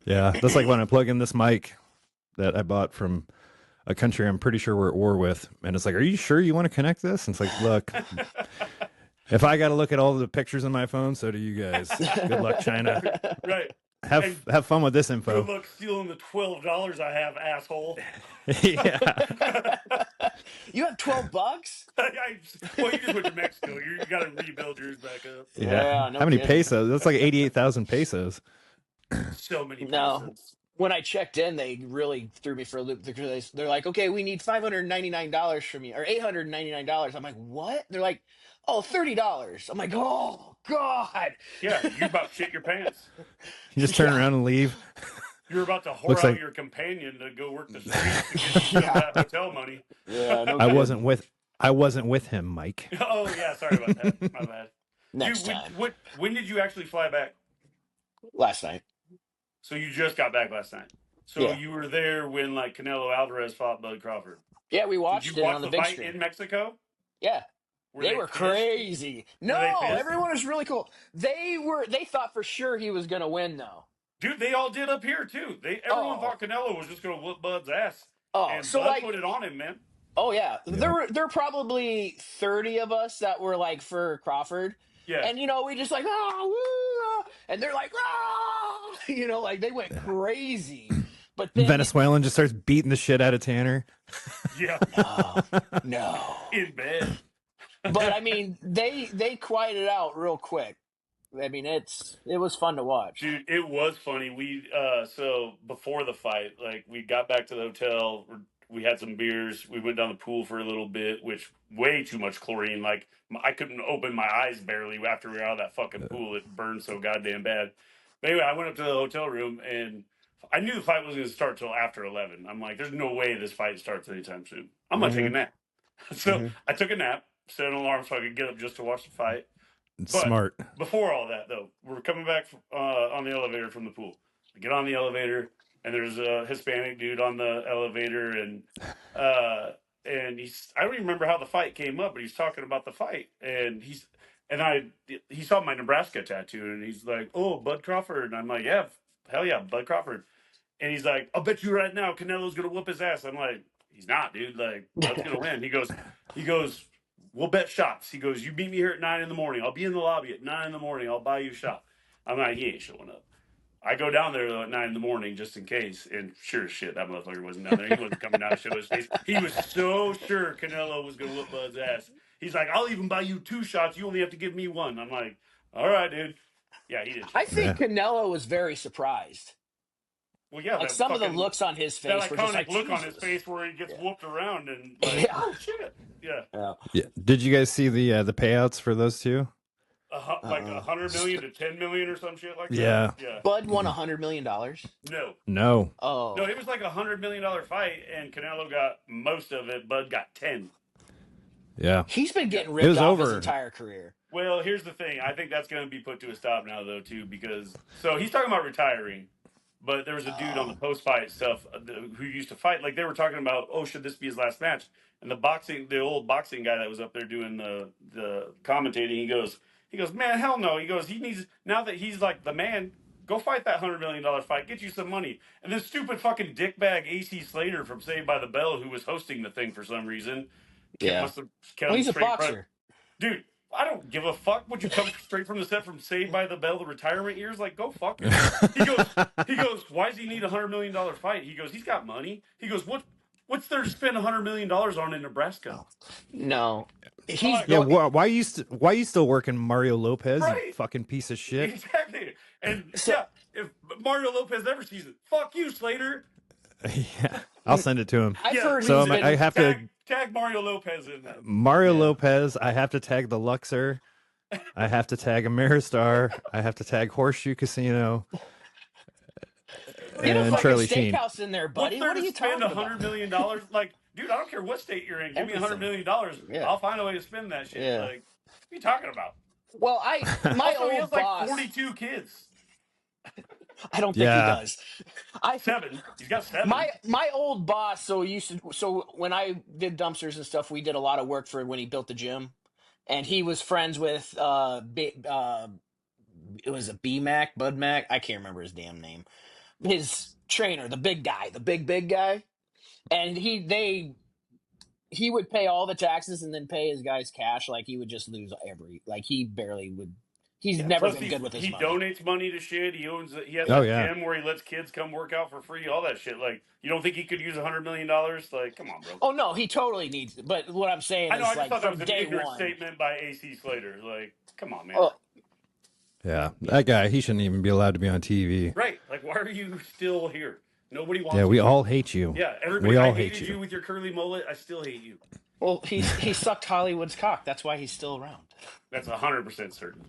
Speaker 1: Yeah, that's like when I plug in this mic that I bought from a country I'm pretty sure we're at war with, and it's like, "Are you sure you want to connect this?" And it's like, "Look, if I got to look at all the pictures on my phone, so do you guys. Good luck, China.
Speaker 3: Right.
Speaker 1: Have fun with this info."
Speaker 3: Good luck stealing the $12 I have, asshole.
Speaker 1: Yeah.
Speaker 2: You have $12?
Speaker 3: Well, you just went to Mexico. You got to rebuild yours back up.
Speaker 2: Yeah, no
Speaker 1: How many
Speaker 2: kidding.
Speaker 1: pesos? That's like 88,000 pesos.
Speaker 3: So many
Speaker 2: No.
Speaker 3: pesos.
Speaker 2: When I checked in, they really threw me for a loop because they're like, okay, we need $599 from you, or $899. I'm like, what? They're like, oh, $30. I'm like, oh, God.
Speaker 3: Yeah, you about shit your pants.
Speaker 1: You just turn around and leave.
Speaker 3: You're about to whore
Speaker 1: Looks
Speaker 3: out
Speaker 1: like-
Speaker 3: your companion to go work the streets to get some of that hotel money.
Speaker 2: Yeah, no
Speaker 1: I
Speaker 2: kidding.
Speaker 1: wasn't with him, Mike.
Speaker 3: Oh, yeah, sorry about that. My bad.
Speaker 2: Next
Speaker 3: Dude,
Speaker 2: time.
Speaker 3: when did you actually fly back?
Speaker 2: Last night.
Speaker 3: So you just got back last night. So
Speaker 2: Yeah.
Speaker 3: you were there when like Canelo Alvarez fought Bud Crawford.
Speaker 2: Yeah, we watched
Speaker 3: Did
Speaker 2: it
Speaker 3: you watch
Speaker 2: on the
Speaker 3: the
Speaker 2: big
Speaker 3: fight
Speaker 2: screen.
Speaker 3: in Mexico?
Speaker 2: Yeah. They were
Speaker 3: pissed?
Speaker 2: crazy.
Speaker 3: Were
Speaker 2: No,
Speaker 3: they pissed?
Speaker 2: everyone was really cool. They thought for sure he was gonna win though.
Speaker 3: Dude, they all did up here too. Everyone
Speaker 2: Oh.
Speaker 3: thought Canelo was just gonna whoop Bud's ass.
Speaker 2: Oh,
Speaker 3: And
Speaker 2: so
Speaker 3: Bud
Speaker 2: like,
Speaker 3: put it on him, man.
Speaker 2: oh yeah,
Speaker 1: Yeah.
Speaker 2: there were probably 30 of us that were like for Crawford,
Speaker 3: Yeah.
Speaker 2: and we just like and they're like like they went crazy. But then
Speaker 1: Venezuelan just starts beating the shit out of Tanner.
Speaker 3: Yeah.
Speaker 2: no,
Speaker 3: In bed.
Speaker 2: but I mean they quieted out real quick. I mean it was fun to watch.
Speaker 3: Dude, it was funny. So before the fight, like we got back to the hotel, we had some beers, we went down the pool for a little bit, which way too much chlorine. Like I couldn't open my eyes barely after we were out of that fucking pool. It burned so goddamn bad. But anyway, I went up to the hotel room and I knew the fight wasn't going to start till after 11. I'm like, there's no way this fight starts anytime soon. I'm going to take a nap. So I took a nap, set an alarm so I could get up just to watch the fight.
Speaker 1: It's
Speaker 3: But
Speaker 1: smart.
Speaker 3: Before all that, though, we're coming back on the elevator from the pool. I get on the elevator, and there's a Hispanic dude on the elevator, and I don't even remember how the fight came up, but he's talking about the fight, and he saw my Nebraska tattoo, and he's like, "Oh, Bud Crawford," and I'm like, "Yeah, hell yeah, Bud Crawford," and he's like, "I'll bet you right now Canelo's gonna whoop his ass." I'm like, "He's not, dude. Like, Bud's gonna win." He goes. We'll bet shots. He goes, you meet me here at 9 a.m. I'll be in the lobby at 9 a.m. I'll buy you a shot. I'm like, he ain't showing up. I go down there though at 9 a.m. just in case. And sure as shit, that motherfucker wasn't down there. He wasn't coming down to show his face. He was so sure Canelo was going to whoop Bud's ass. He's like, I'll even buy you 2 shots. You only have to give me 1. I'm like, all right, dude. Yeah, he didn't.
Speaker 2: I think Canelo was very surprised.
Speaker 3: Well, yeah.
Speaker 2: Like some of the looks on his face
Speaker 3: that
Speaker 2: were just
Speaker 3: iconic
Speaker 2: like,
Speaker 3: look on his
Speaker 2: Jesus.
Speaker 3: face where he gets whooped around and like, oh shit. Yeah.
Speaker 1: Yeah. Did you guys see the payouts for those two?
Speaker 3: Like 100 million to 10 million or some shit like that.
Speaker 1: Yeah.
Speaker 3: Yeah.
Speaker 2: Bud won $100 million.
Speaker 3: No.
Speaker 2: Oh.
Speaker 3: No, it was like $100 million fight, and Canelo got most of it. Bud got 10.
Speaker 1: Yeah.
Speaker 2: He's been getting
Speaker 1: It
Speaker 2: ripped
Speaker 1: was
Speaker 2: off his
Speaker 1: over.
Speaker 2: entire career.
Speaker 3: Well, here's the thing. I think that's going to be put to a stop now, though, too, because so he's talking about retiring, but there was a dude on the post-fight stuff who used to fight. Like they were talking about, oh, should this be his last match? And the old boxing guy that was up there doing the commentating, he goes, man, hell no. He goes, he needs now that he's like the man. Go fight that $100 million fight. Get you some money. And this stupid fucking dickbag AC Slater from Saved by the Bell, who was hosting the thing for some reason.
Speaker 2: Yeah. Well, he's a boxer.
Speaker 3: Dude, I don't give a fuck. Would you come straight from the set from Saved by the Bell, the retirement years? Like, go fuck yourself. He goes, why does he need a $100 million fight? He goes, he's got money. He goes, what's there to spend $100 million on in Nebraska?
Speaker 2: No. He's
Speaker 1: Yeah,
Speaker 2: going,
Speaker 1: why you still working Mario Lopez, you
Speaker 3: Right.
Speaker 1: fucking piece of shit?
Speaker 3: Exactly. And
Speaker 2: So-
Speaker 3: yeah, if Mario Lopez ever sees it, fuck you, Slater.
Speaker 1: Yeah. I'll send it to him.
Speaker 2: I've
Speaker 3: Yeah.
Speaker 2: heard
Speaker 1: So
Speaker 2: he's been,
Speaker 1: I have to
Speaker 3: Tag Mario Lopez in that.
Speaker 1: Mario Lopez, I have to tag the Luxor. I have to tag Ameristar. I have to tag Horseshoe Casino.
Speaker 2: get a
Speaker 1: And
Speaker 2: fucking
Speaker 1: Charlie Sheen.
Speaker 2: steakhouse in there, buddy.
Speaker 3: What's there
Speaker 2: What are
Speaker 3: to
Speaker 2: you
Speaker 3: spend
Speaker 2: talking
Speaker 3: $100
Speaker 2: about?
Speaker 3: million? Like, dude, I don't care what state you're in. Give me $100
Speaker 2: Everything.
Speaker 3: million.
Speaker 2: Yeah.
Speaker 3: I'll find a way to spend that shit.
Speaker 2: Yeah.
Speaker 3: Like, what are you talking about?
Speaker 2: Well, my
Speaker 3: Also, he has
Speaker 2: old
Speaker 3: like
Speaker 2: boss.
Speaker 3: 42 kids.
Speaker 2: I don't think he
Speaker 1: Yeah.
Speaker 2: does.
Speaker 3: 7. He's got 7.
Speaker 2: My old boss. So when I did dumpsters and stuff, we did a lot of work for when he built the gym, and he was friends with it was a B Mac, Bud Mac. I can't remember his damn name. His trainer, the big guy, the big guy, and he would pay all the taxes and then pay his guys cash. Like he would just lose like he barely would. He's
Speaker 3: Yeah,
Speaker 2: never
Speaker 3: plus
Speaker 2: been good with his
Speaker 3: he
Speaker 2: money.
Speaker 3: donates money to shit. He has
Speaker 1: Oh,
Speaker 3: that
Speaker 1: yeah.
Speaker 3: gym where he lets kids come work out for free. All that shit. Like, you don't think he could use $100 million? Like, come on, bro.
Speaker 2: Oh no, he totally needs it. But what I'm saying
Speaker 3: I know. I
Speaker 2: is,
Speaker 3: just
Speaker 2: like,
Speaker 3: thought that
Speaker 2: from
Speaker 3: was an
Speaker 2: day
Speaker 3: ignorant
Speaker 2: one.
Speaker 3: statement by AC Slater. Like, come on, man.
Speaker 2: Oh,
Speaker 1: Yeah. That guy, he shouldn't even be allowed to be on TV.
Speaker 3: Right? Like, why are you still here? Nobody wants.
Speaker 1: Yeah, we
Speaker 3: you.
Speaker 1: all hate you.
Speaker 3: Yeah, everybody.
Speaker 1: We all
Speaker 3: I
Speaker 1: hate
Speaker 3: hated
Speaker 1: you.
Speaker 3: you with your curly mullet. I still hate you.
Speaker 2: well, he sucked Hollywood's cock. That's why he's still around.
Speaker 3: That's 100% certain.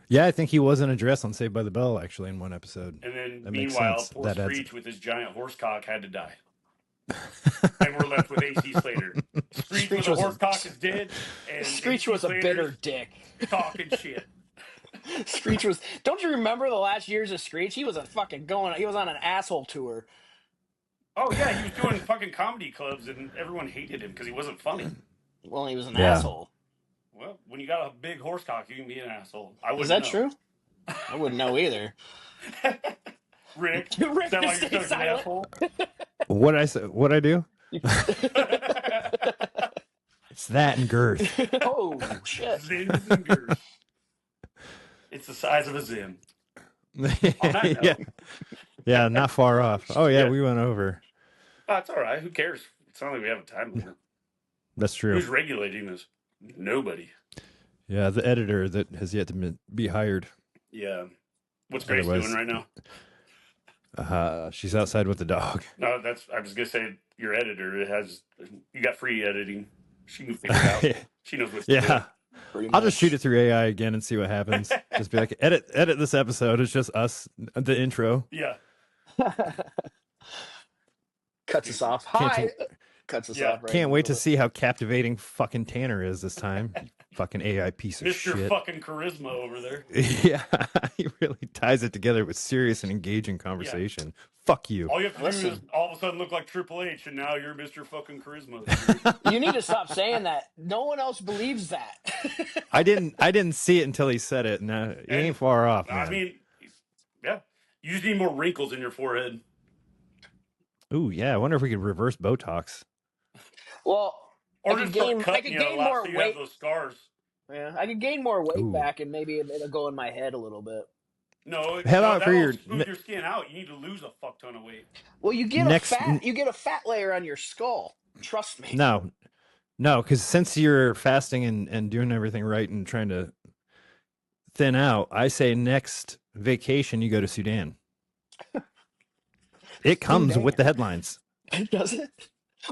Speaker 1: Yeah, I think he was in a dress on Saved by the Bell, actually, in one episode.
Speaker 3: And then,
Speaker 1: That makes
Speaker 3: meanwhile,
Speaker 1: sense.
Speaker 3: poor
Speaker 1: That adds-
Speaker 3: Screech with his giant horse cock had to die. And we're left with AC Slater. Screech with a horse cock is dead. And
Speaker 2: Screech
Speaker 3: AC
Speaker 2: was a
Speaker 3: Slater's
Speaker 2: bitter dick.
Speaker 3: talking shit.
Speaker 2: Screech was. Don't you remember the last years of Screech? He was he was on an asshole tour.
Speaker 3: Oh, yeah, he was doing fucking comedy clubs, and everyone hated him because he wasn't funny.
Speaker 2: Well, he was an
Speaker 1: Yeah.
Speaker 2: asshole.
Speaker 3: Well, when you got a big horse cock, you can be an asshole. I
Speaker 2: Is
Speaker 3: wouldn't
Speaker 2: that
Speaker 3: know.
Speaker 2: true? I wouldn't know either.
Speaker 3: Rick,
Speaker 2: Rick,
Speaker 3: is that why
Speaker 2: stay
Speaker 3: you're such an
Speaker 2: silent.
Speaker 3: asshole?
Speaker 1: What I say? What I do? It's that and girth.
Speaker 2: Oh shit!
Speaker 3: Zins and girth. It's the size of a Zim.
Speaker 1: Yeah. Yeah, not far off. Oh yeah,
Speaker 3: Yeah.
Speaker 1: we went over.
Speaker 3: Oh, it's all right. Who cares? It's not like we have a time limit.
Speaker 1: That's true.
Speaker 3: Who's regulating this? Nobody.
Speaker 1: Yeah, the editor that has yet to be hired.
Speaker 3: Yeah. What's Grace
Speaker 1: Otherwise-
Speaker 3: doing right now?
Speaker 1: She's outside with the dog.
Speaker 3: No, I was gonna say your editor you got free editing. She can figure it out. She knows what to do.
Speaker 1: Yeah. I'll just shoot it through AI again and see what happens. Just be like, edit this episode. It's just us, the intro.
Speaker 3: Yeah.
Speaker 2: Cuts us off.
Speaker 1: Can't
Speaker 2: Hi.
Speaker 1: t-
Speaker 2: Cuts us
Speaker 3: Yeah.
Speaker 2: off. Right
Speaker 1: Can't
Speaker 2: in
Speaker 1: wait
Speaker 2: the
Speaker 1: to see how captivating fucking Tanner is this time. You fucking AI piece of
Speaker 3: Mr.
Speaker 1: shit.
Speaker 3: fucking charisma over there.
Speaker 1: Yeah, he really ties it together with serious and engaging conversation. Fuck you.
Speaker 3: All you have to do is
Speaker 2: Listen.
Speaker 3: all of a sudden look like Triple H, and now you're Mr. fucking charisma.
Speaker 2: You need to stop saying that. No one else believes that.
Speaker 1: I didn't see it until he said it. No, it ain't far off, man.
Speaker 3: I mean, yeah. You just need more wrinkles in your forehead.
Speaker 1: Ooh, yeah. I wonder if we could reverse Botox.
Speaker 2: Well,
Speaker 3: Or
Speaker 2: I
Speaker 3: just
Speaker 2: could
Speaker 3: start
Speaker 2: gain
Speaker 3: cutting you a lot
Speaker 2: more
Speaker 3: so you
Speaker 2: weight.
Speaker 3: have those scars.
Speaker 2: Yeah, I could gain more weight
Speaker 1: Ooh.
Speaker 2: back, and maybe it'll go in my head a little bit.
Speaker 3: No,
Speaker 1: How about for
Speaker 3: that'll
Speaker 1: your
Speaker 3: smooth your skin out. You need to lose a fuck ton of weight.
Speaker 2: Well, you get
Speaker 1: Next-
Speaker 2: you get a fat layer on your skull. Trust me.
Speaker 1: No, because since you're fasting and doing everything right and trying to thin out, I say next vacation you go to Sudan. It comes
Speaker 2: Sudan.
Speaker 1: with the headlines.
Speaker 2: Does it?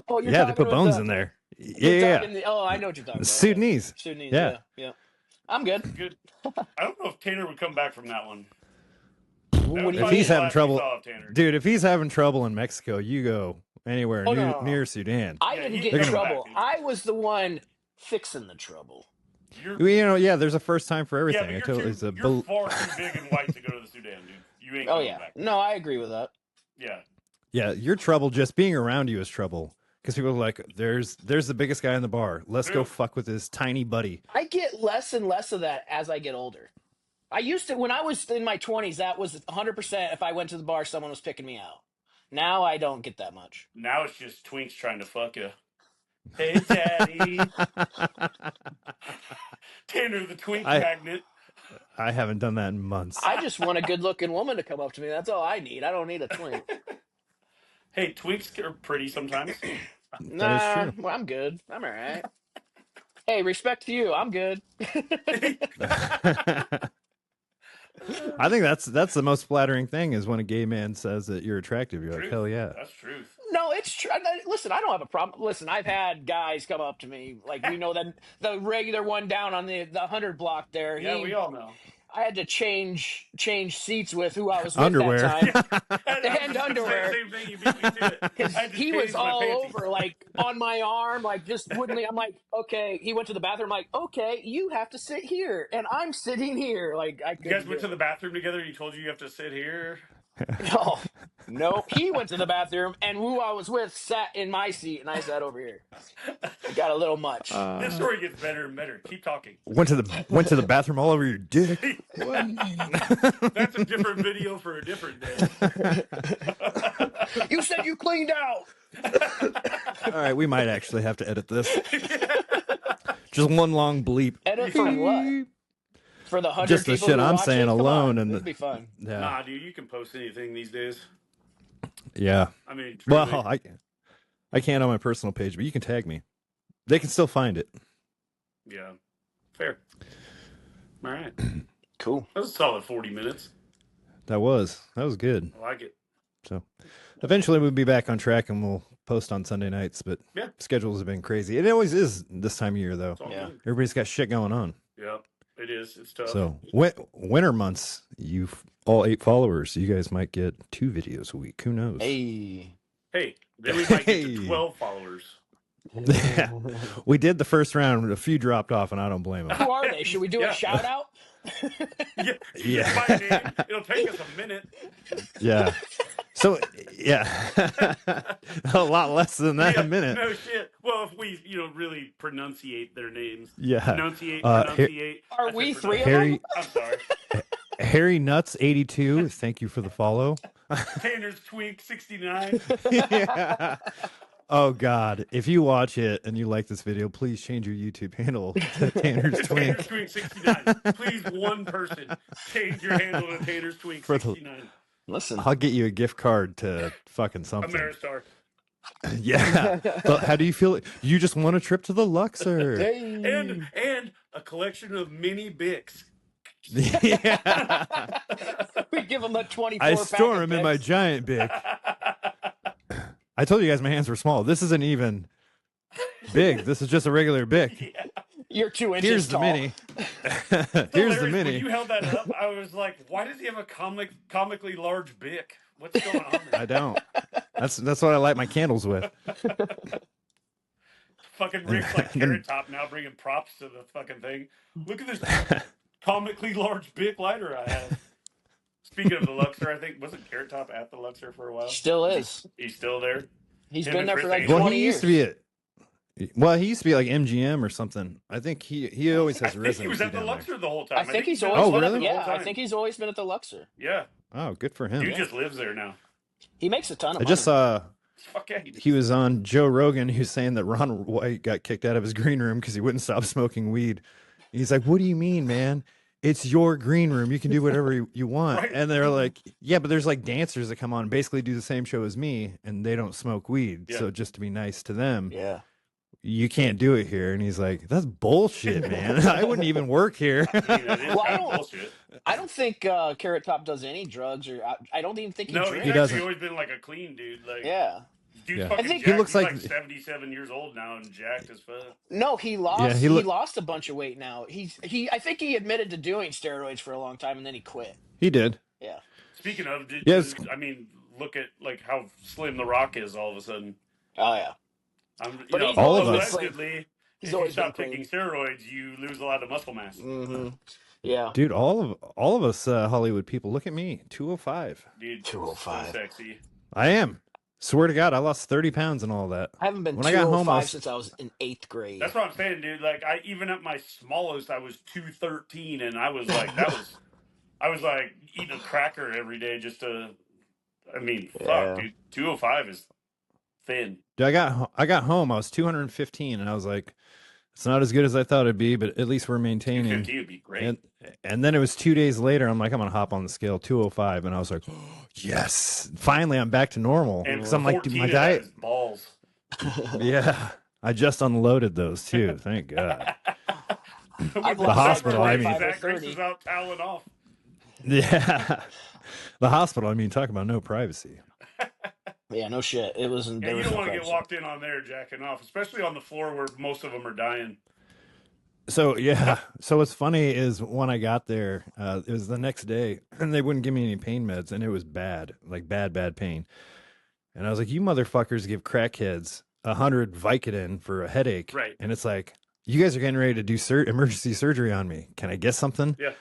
Speaker 2: Oh, you're
Speaker 1: Yeah, they
Speaker 2: talking
Speaker 1: put
Speaker 2: about
Speaker 1: bones
Speaker 2: the-
Speaker 1: in there.
Speaker 2: you're
Speaker 1: Yeah.
Speaker 2: talking oh, I know what you're talking about.
Speaker 1: Sudanese.
Speaker 2: Sudanese.
Speaker 1: Yeah.
Speaker 2: Yeah. I'm good.
Speaker 3: Good. I don't know if Tanner would come back from that one.
Speaker 2: What do you
Speaker 1: If he's
Speaker 2: mean?
Speaker 1: having trouble, dude, if he's having trouble in Mexico, you go anywhere
Speaker 2: Oh,
Speaker 1: near,
Speaker 2: no.
Speaker 1: near Sudan.
Speaker 2: I
Speaker 3: Yeah,
Speaker 2: didn't
Speaker 3: he's
Speaker 2: get in
Speaker 1: gonna-
Speaker 2: trouble.
Speaker 3: Dude.
Speaker 2: I was the one fixing the trouble.
Speaker 3: You're,
Speaker 1: There's a first time for
Speaker 3: yeah,
Speaker 1: everything.
Speaker 3: but
Speaker 1: it's a
Speaker 3: you're far too big and white to go to the Sudan, dude. You ain't
Speaker 2: Oh
Speaker 3: coming
Speaker 2: yeah.
Speaker 3: back.
Speaker 2: No, I agree with that.
Speaker 3: Yeah.
Speaker 1: yeah, your trouble just being around you is trouble. Because people are like, there's the biggest guy in the bar. Let's go
Speaker 3: Dude.
Speaker 1: fuck with his tiny buddy.
Speaker 2: I get less and less of that as I get older. I used to, when I was in my 20s, that was 100% if I went to the bar, someone was picking me out. Now I don't get that much.
Speaker 3: Now it's just twinks trying to fuck you. Hey, daddy. Tanner the twink magnet.
Speaker 1: I haven't done that in months.
Speaker 2: I just want a good looking woman to come up to me. That's all I need. I don't need a twink.
Speaker 3: Hey, twinks are pretty sometimes.
Speaker 2: Nah,
Speaker 1: true.
Speaker 2: well, I'm good. I'm all right. Hey, respect to you. I'm good.
Speaker 1: I think that's the most flattering thing is when a gay man says that you're attractive. You're like,
Speaker 3: Truth.
Speaker 1: hell yeah.
Speaker 3: That's truth.
Speaker 2: No, it's true. Listen, I don't have a problem. Listen, I've had guys come up to me, like we know that the regular one down on the 100 block there.
Speaker 3: Yeah, we all know.
Speaker 2: I had to change seats with who I was with
Speaker 1: Underwear.
Speaker 2: that time.
Speaker 3: I
Speaker 2: And
Speaker 3: was just gonna say
Speaker 2: underwear.
Speaker 3: the same thing. You beat me to it.
Speaker 2: Because
Speaker 3: I just
Speaker 2: he was
Speaker 3: changed my
Speaker 2: all
Speaker 3: panties.
Speaker 2: over, like on my arm, like just wouldn't. I'm like, okay. He went to the bathroom. I'm like, okay, you have to sit here, and I'm sitting here. Like I
Speaker 3: You guys
Speaker 2: couldn't do
Speaker 3: went to
Speaker 2: it.
Speaker 3: the bathroom together. And he told you have to sit here.
Speaker 2: No, no. He went to the bathroom, and who I was with sat in my seat, and I sat over here. It got a little much.
Speaker 3: This story gets better and better. Keep talking.
Speaker 1: Went to the bathroom all over your dick.
Speaker 3: That's a different video for a different day.
Speaker 2: You said you cleaned out.
Speaker 1: All right, we might actually have to edit this. Just one long bleep.
Speaker 2: Edit for what? For the 100
Speaker 1: Just the
Speaker 2: people
Speaker 1: shit
Speaker 2: who
Speaker 1: I'm
Speaker 2: watch
Speaker 1: saying
Speaker 2: it? Come
Speaker 1: alone,
Speaker 2: on,
Speaker 1: and
Speaker 2: it'd be fun.
Speaker 1: Yeah,
Speaker 3: Nah, dude, you can post anything these days.
Speaker 1: yeah.
Speaker 3: I mean, truly.
Speaker 1: Well, I can't on my personal page, but you can tag me. They can still find it.
Speaker 3: Yeah, fair. All right,
Speaker 2: Cool.
Speaker 3: that was a solid 40 minutes.
Speaker 1: That was good.
Speaker 3: I like it.
Speaker 1: So eventually we'll be back on track and we'll post on Sunday nights, but
Speaker 3: Yeah.
Speaker 1: schedules have been crazy. It always is this time of year, though.
Speaker 3: It's all
Speaker 2: Yeah.
Speaker 3: good.
Speaker 1: Everybody's got shit going on.
Speaker 3: Yeah, it is. It's tough.
Speaker 1: So winter months, you all 8 followers, you guys might get 2 videos a week. Who knows?
Speaker 2: Hey.
Speaker 3: Hey, then we might get
Speaker 1: Hey.
Speaker 3: to 12 followers.
Speaker 1: Yeah. We did the first round. A few dropped off, and I don't blame them.
Speaker 2: Who are they? Should we do
Speaker 3: Yeah.
Speaker 2: a shout out?
Speaker 3: Yeah,
Speaker 1: Yeah.
Speaker 3: by name. It'll take us a minute.
Speaker 1: Yeah. So, yeah. A lot less than that a minute.
Speaker 3: No shit. Well, if we, really pronunciate their names.
Speaker 1: Yeah.
Speaker 3: Pronunciate.
Speaker 1: Are
Speaker 2: Are
Speaker 3: I
Speaker 2: we
Speaker 3: said
Speaker 2: 3 of
Speaker 1: Harry
Speaker 2: them?
Speaker 3: I'm sorry.
Speaker 1: Harry Nuts 82. Thank you for the follow.
Speaker 3: Tanner's Twink 69.
Speaker 1: Yeah. Oh God! If you watch it and you like this video, please change your YouTube handle to Tanner's
Speaker 3: Tanner's
Speaker 1: Twink.
Speaker 3: Twink 69. Please, one person, change your handle to Tanner's Twink
Speaker 1: For the-
Speaker 3: 69.
Speaker 2: Listen.
Speaker 1: I'll get you a gift card to fucking something.
Speaker 3: Ameristar.
Speaker 1: Yeah. So how do you feel? You just want a trip to the Luxor?
Speaker 3: And a collection of mini Bics.
Speaker 1: Yeah.
Speaker 2: We give them a 24
Speaker 1: I
Speaker 2: pack
Speaker 1: store
Speaker 2: of
Speaker 1: them in my
Speaker 2: Bics.
Speaker 1: giant Bic. I told you guys my hands were small. This isn't even big. This is just a regular Bic.
Speaker 2: You're 2 inches
Speaker 1: Here's the
Speaker 2: tall.
Speaker 1: mini. Here's the
Speaker 3: Hilarious.
Speaker 1: mini.
Speaker 3: When you held that up, I was like, why does he have a comically large Bic? What's going on there?
Speaker 1: I don't. That's what I light my candles with.
Speaker 3: Fucking Rick's like Carrot Top now bringing props to the fucking thing. Look at this comically large Bic lighter I have. Speaking of the Luxor, I think, wasn't Carrot Top at the Luxor for a while?
Speaker 2: Still is.
Speaker 3: He's still there?
Speaker 2: He's
Speaker 3: Him
Speaker 2: been
Speaker 3: and
Speaker 2: there for
Speaker 3: Chris
Speaker 2: like
Speaker 3: Angel.
Speaker 2: 20
Speaker 1: Well, he
Speaker 2: years.
Speaker 1: used to be he used to be like MGM or something. I think he always
Speaker 3: I
Speaker 1: has
Speaker 3: think
Speaker 1: risen.
Speaker 3: he was at the Luxor the whole time.
Speaker 2: I think he's
Speaker 3: been
Speaker 2: always
Speaker 1: Oh,
Speaker 3: at the
Speaker 2: been
Speaker 3: Luxor
Speaker 1: really?
Speaker 3: the whole
Speaker 2: Yeah, I
Speaker 3: time.
Speaker 2: think he's always been at the Luxor.
Speaker 3: Yeah.
Speaker 1: Oh, good for him.
Speaker 3: Dude just lives there now.
Speaker 2: He makes a ton of
Speaker 1: I
Speaker 2: money.
Speaker 1: just saw
Speaker 3: Fuck yeah.
Speaker 1: he was on Joe Rogan. He was saying that Ron White got kicked out of his green room because he wouldn't stop smoking weed. He's like, "What do you mean, man? It's your green room. You can do whatever you want."
Speaker 3: Right.
Speaker 1: And they're like, "Yeah, but there's like dancers that come on and basically do the same show as me, and they don't smoke weed.
Speaker 3: Yeah.
Speaker 1: So just to be nice to them,
Speaker 2: Yeah.
Speaker 1: you can't do it here." And he's like, "That's bullshit, man. I wouldn't even work here."
Speaker 3: I mean, that is
Speaker 2: Well, I
Speaker 3: kind of
Speaker 2: don't-
Speaker 3: bullshit.
Speaker 2: I don't think Carrot Top does any drugs, or I don't even think he
Speaker 3: No,
Speaker 2: drinks.
Speaker 3: he's
Speaker 1: doesn't.
Speaker 3: actually always been like a clean dude. Like,
Speaker 2: Yeah.
Speaker 3: dude's
Speaker 1: Yeah.
Speaker 3: fucking
Speaker 2: I think
Speaker 3: jacked.
Speaker 1: he looks
Speaker 3: He's
Speaker 1: like-
Speaker 3: 77 years old now and jacked as fuck.
Speaker 2: No, he lost.
Speaker 1: Yeah,
Speaker 2: he
Speaker 1: he
Speaker 2: lost a bunch of weight now. I think he admitted to doing steroids for a long time, and then he quit.
Speaker 1: He did.
Speaker 2: Yeah.
Speaker 3: Speaking of,
Speaker 1: Yes.
Speaker 3: I mean, look at like how slim the Rock is all of a sudden.
Speaker 2: Oh yeah.
Speaker 3: You know,
Speaker 2: he's
Speaker 1: All of us.
Speaker 3: allegedly,
Speaker 2: He's
Speaker 3: if you
Speaker 2: always been
Speaker 3: stop taking steroids, you lose a lot of muscle mass.
Speaker 2: Mm-hmm. Yeah.
Speaker 1: Dude, all of us Hollywood people, look at me, 205.
Speaker 3: Dude,
Speaker 2: 205.
Speaker 3: so sexy.
Speaker 1: I am. Swear to God, I lost 30 pounds and all that.
Speaker 2: I haven't been
Speaker 1: When I got home,
Speaker 2: 205
Speaker 1: I was-
Speaker 2: since I was in 8th grade.
Speaker 3: That's what I'm saying, dude. Like, even at my smallest, I was 213, and I was like, I was like eating a cracker every day just to. I mean,
Speaker 2: Yeah.
Speaker 3: fuck, dude. 205 is thin.
Speaker 1: Dude, I got home, I was 215, and I was like, it's not as good as I thought it'd be, but at least we're maintaining.
Speaker 3: 250 would be great.
Speaker 1: And then it was 2 days later, I'm like, I'm gonna hop on the scale, 205, and I was like, yes, finally I'm back to normal.
Speaker 3: And
Speaker 1: Because I'm like, dude,
Speaker 3: 14
Speaker 1: my
Speaker 3: of that
Speaker 1: diet.
Speaker 3: is balls.
Speaker 1: Yeah, I just unloaded those too. Thank God.
Speaker 2: I've
Speaker 1: The
Speaker 2: lost
Speaker 1: hospital, I mean.
Speaker 3: Zach
Speaker 2: 30.
Speaker 3: Grace is out toweling off.
Speaker 1: Yeah, the hospital. I mean, talk about no privacy.
Speaker 2: Yeah, no shit. It wasn't.
Speaker 3: Yeah,
Speaker 2: There
Speaker 3: you
Speaker 2: was
Speaker 3: don't
Speaker 2: no
Speaker 3: want to get
Speaker 2: privacy.
Speaker 3: walked in on there jacking off, especially on the floor where most of them are dying.
Speaker 1: So yeah. So what's funny is when I got there, it was the next day, and they wouldn't give me any pain meds, and it was bad, like bad pain. And I was like, "You motherfuckers give crackheads 100 Vicodin for a headache,"
Speaker 3: Right.
Speaker 1: and it's like, "You guys are getting ready to do emergency surgery on me. Can I get something?"
Speaker 3: Yeah.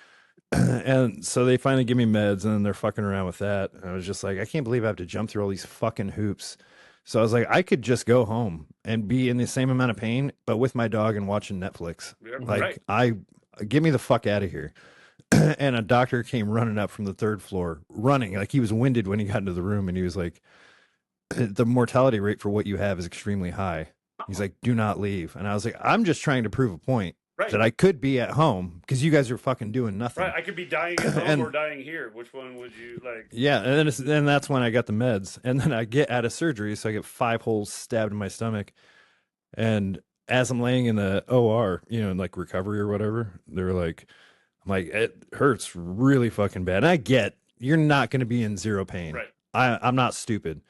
Speaker 1: And so they finally give me meds, and then they're fucking around with that. And I was just like, I can't believe I have to jump through all these fucking hoops. So I was like, I could just go home and be in the same amount of pain, but with my dog and watching Netflix.
Speaker 3: Yeah,
Speaker 1: Like,
Speaker 3: right.
Speaker 1: get me the fuck out of here. And a doctor came running up from the third floor, running like he was winded when he got into the room, and he was like, the mortality rate for what you have is extremely high. He's like, do not leave. And I was like, I'm just trying to prove a point
Speaker 3: Right.
Speaker 1: that I could be at home because you guys are fucking doing nothing.
Speaker 3: Right. I could be dying at home
Speaker 1: And-
Speaker 3: or dying here. Which one would you like?
Speaker 1: Yeah, and then that's when I got the meds, and then I get out of surgery, so I get 5 holes stabbed in my stomach, and as I'm laying in the OR, in like recovery or whatever, they're like, I'm like, it hurts really fucking bad. And I get you're not going to be in zero pain.
Speaker 3: Right.
Speaker 1: I'm not stupid.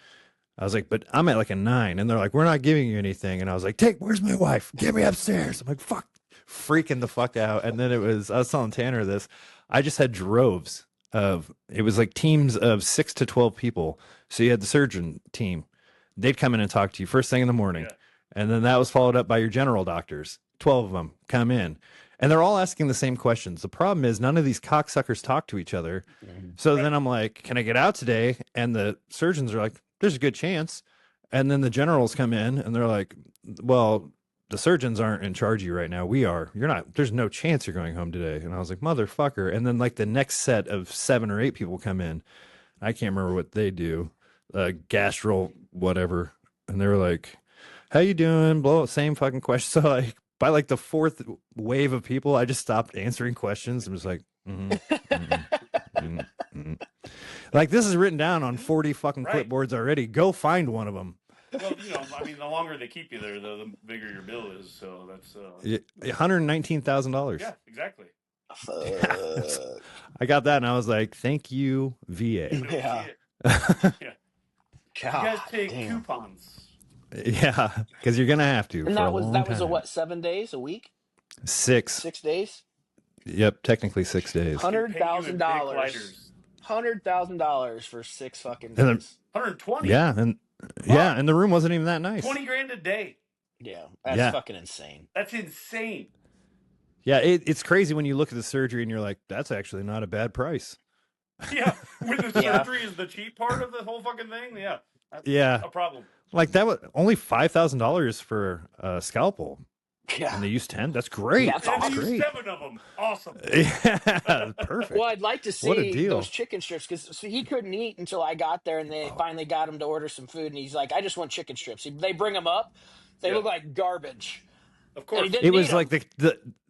Speaker 1: I was like, but I'm at like a 9, and they're like, we're not giving you anything, and I was like, where's my wife? Get me upstairs. I'm like, fuck, freaking the fuck out. And then I was telling Tanner this. I just had droves it was like teams of 6 to 12 people. So you had the surgeon team. They'd come in and talk to you first thing in the morning.
Speaker 3: Yeah.
Speaker 1: And then that was followed up by your general doctors. 12 of them come in. And they're all asking the same questions. The problem is none of these cocksuckers talk to each other. So then I'm like, can I get out today? And the surgeons are like, there's a good chance. And then the generals come in and they're like, well, the surgeons aren't in charge of you right now. We are. You're not. There's no chance you're going home today. And I was like, motherfucker. And then like the next set of 7 or 8 people come in. I can't remember what they do. Gastro, whatever. And they were like, how you doing? Blow same fucking question. So like by like the 4th wave of people, I just stopped answering questions and was like, like this is written down on 40 fucking
Speaker 3: Right.
Speaker 1: clipboards already. Go find one of them.
Speaker 3: Well, I mean, the longer they keep you there, the bigger your bill is. So that's
Speaker 1: $119,000.
Speaker 3: yeah, exactly.
Speaker 1: I got that and I was like, thank you, VA.
Speaker 2: Yeah.
Speaker 3: Yeah. You
Speaker 2: God,
Speaker 3: guys take
Speaker 2: damn.
Speaker 3: coupons.
Speaker 1: Yeah, because you're gonna have to.
Speaker 2: And
Speaker 1: for
Speaker 2: that
Speaker 1: a
Speaker 2: was
Speaker 1: long
Speaker 2: that was a
Speaker 1: time.
Speaker 2: what? 7 days, a week,
Speaker 1: 6.
Speaker 2: 6 days,
Speaker 1: Yep, technically 6 days.
Speaker 2: $100,000, $100,000 for 6 fucking
Speaker 1: And then-
Speaker 2: days.
Speaker 3: 120.
Speaker 1: Yeah, and the room wasn't even that nice.
Speaker 3: 20 grand a day.
Speaker 2: Yeah, that's
Speaker 1: Yeah.
Speaker 2: fucking insane.
Speaker 3: That's insane.
Speaker 1: Yeah, it's crazy when you look at the surgery and you're like, that's actually not a bad price.
Speaker 3: Yeah, when the
Speaker 2: Yeah.
Speaker 3: surgery is the cheap part of the whole fucking thing. Yeah, that's
Speaker 1: Yeah,
Speaker 3: a problem.
Speaker 1: like that was only $5,000 for a scalpel,
Speaker 2: Yeah.
Speaker 1: and they used 10. That's great.
Speaker 2: That's
Speaker 3: And
Speaker 1: That's
Speaker 3: they use
Speaker 1: great.
Speaker 3: 7 of them. Awesome.
Speaker 1: Yeah, perfect.
Speaker 2: Well, I'd like to
Speaker 1: What a
Speaker 2: see
Speaker 1: deal.
Speaker 2: those chicken strips because he couldn't eat until I got there, and they finally got him to order some food. And he's like, "I just want chicken strips." They bring them up; they
Speaker 3: Yeah.
Speaker 2: look like garbage.
Speaker 3: Of
Speaker 2: And
Speaker 3: course.
Speaker 2: he didn't
Speaker 1: It was
Speaker 2: eat 'em.
Speaker 1: like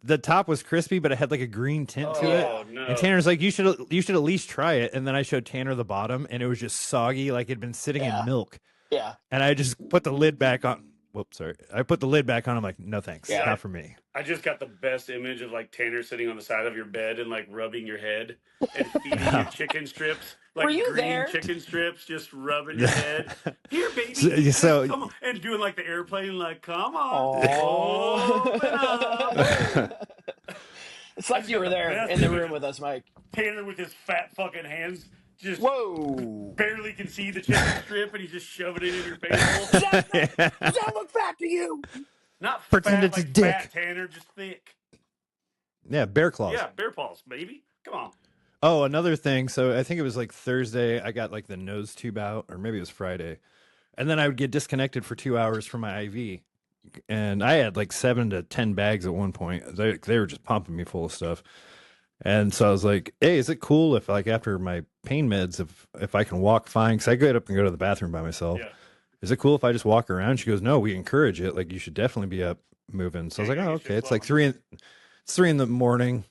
Speaker 1: the top was crispy, but it had like a green tint to it.
Speaker 3: Oh, no.
Speaker 1: And Tanner's like, you should at least try it. And then I showed Tanner the bottom, and it was just soggy, like it'd been sitting
Speaker 2: Yeah.
Speaker 1: in milk.
Speaker 2: Yeah,
Speaker 1: And I just put the lid back on. Whoops, sorry. I put the lid back on. I'm like, no thanks,
Speaker 2: Yeah.
Speaker 1: not for me.
Speaker 3: I just got the best image of like Tanner sitting on the side of your bed and like rubbing your head and feeding you chicken strips, like
Speaker 2: Were you
Speaker 3: green
Speaker 2: there?
Speaker 3: chicken strips, just rubbing your head. Here, baby.
Speaker 1: So-
Speaker 3: Come on. And doing like the airplane, like, come on.
Speaker 2: Aw.
Speaker 3: Open up.
Speaker 2: it's like you were there
Speaker 3: That's
Speaker 2: in the
Speaker 3: the
Speaker 2: room
Speaker 3: image.
Speaker 2: with us, Mike.
Speaker 3: Tanner with his fat fucking hands just
Speaker 2: Whoa!
Speaker 3: barely can see the chicken strip and he's just shoving it in your face hole.
Speaker 2: Does that look fat to you?
Speaker 3: Not
Speaker 1: Pretend
Speaker 3: fat
Speaker 1: it's a
Speaker 3: like
Speaker 1: dick.
Speaker 3: fat Tanner, just thick.
Speaker 1: Yeah, bear claws.
Speaker 3: Yeah, bear paws, baby. Come on.
Speaker 1: Oh, another thing. So I think it was like Thursday. I got like the nose tube out, or maybe it was Friday. And then I would get disconnected for 2 hours from my IV. And I had like 7 to 10 bags at one point. They were just pumping me full of stuff. And so I was like, hey, is it cool if like after my pain meds, if I can walk fine? Because I get up and go to the bathroom by myself.
Speaker 3: Yeah.
Speaker 1: Is it cool if I just walk around? She goes, no, we encourage it. Like you should definitely be up moving. So I was like,
Speaker 3: Yeah,
Speaker 1: oh,
Speaker 3: you should
Speaker 1: okay. It's like
Speaker 3: flow.
Speaker 1: it's 3 in the morning.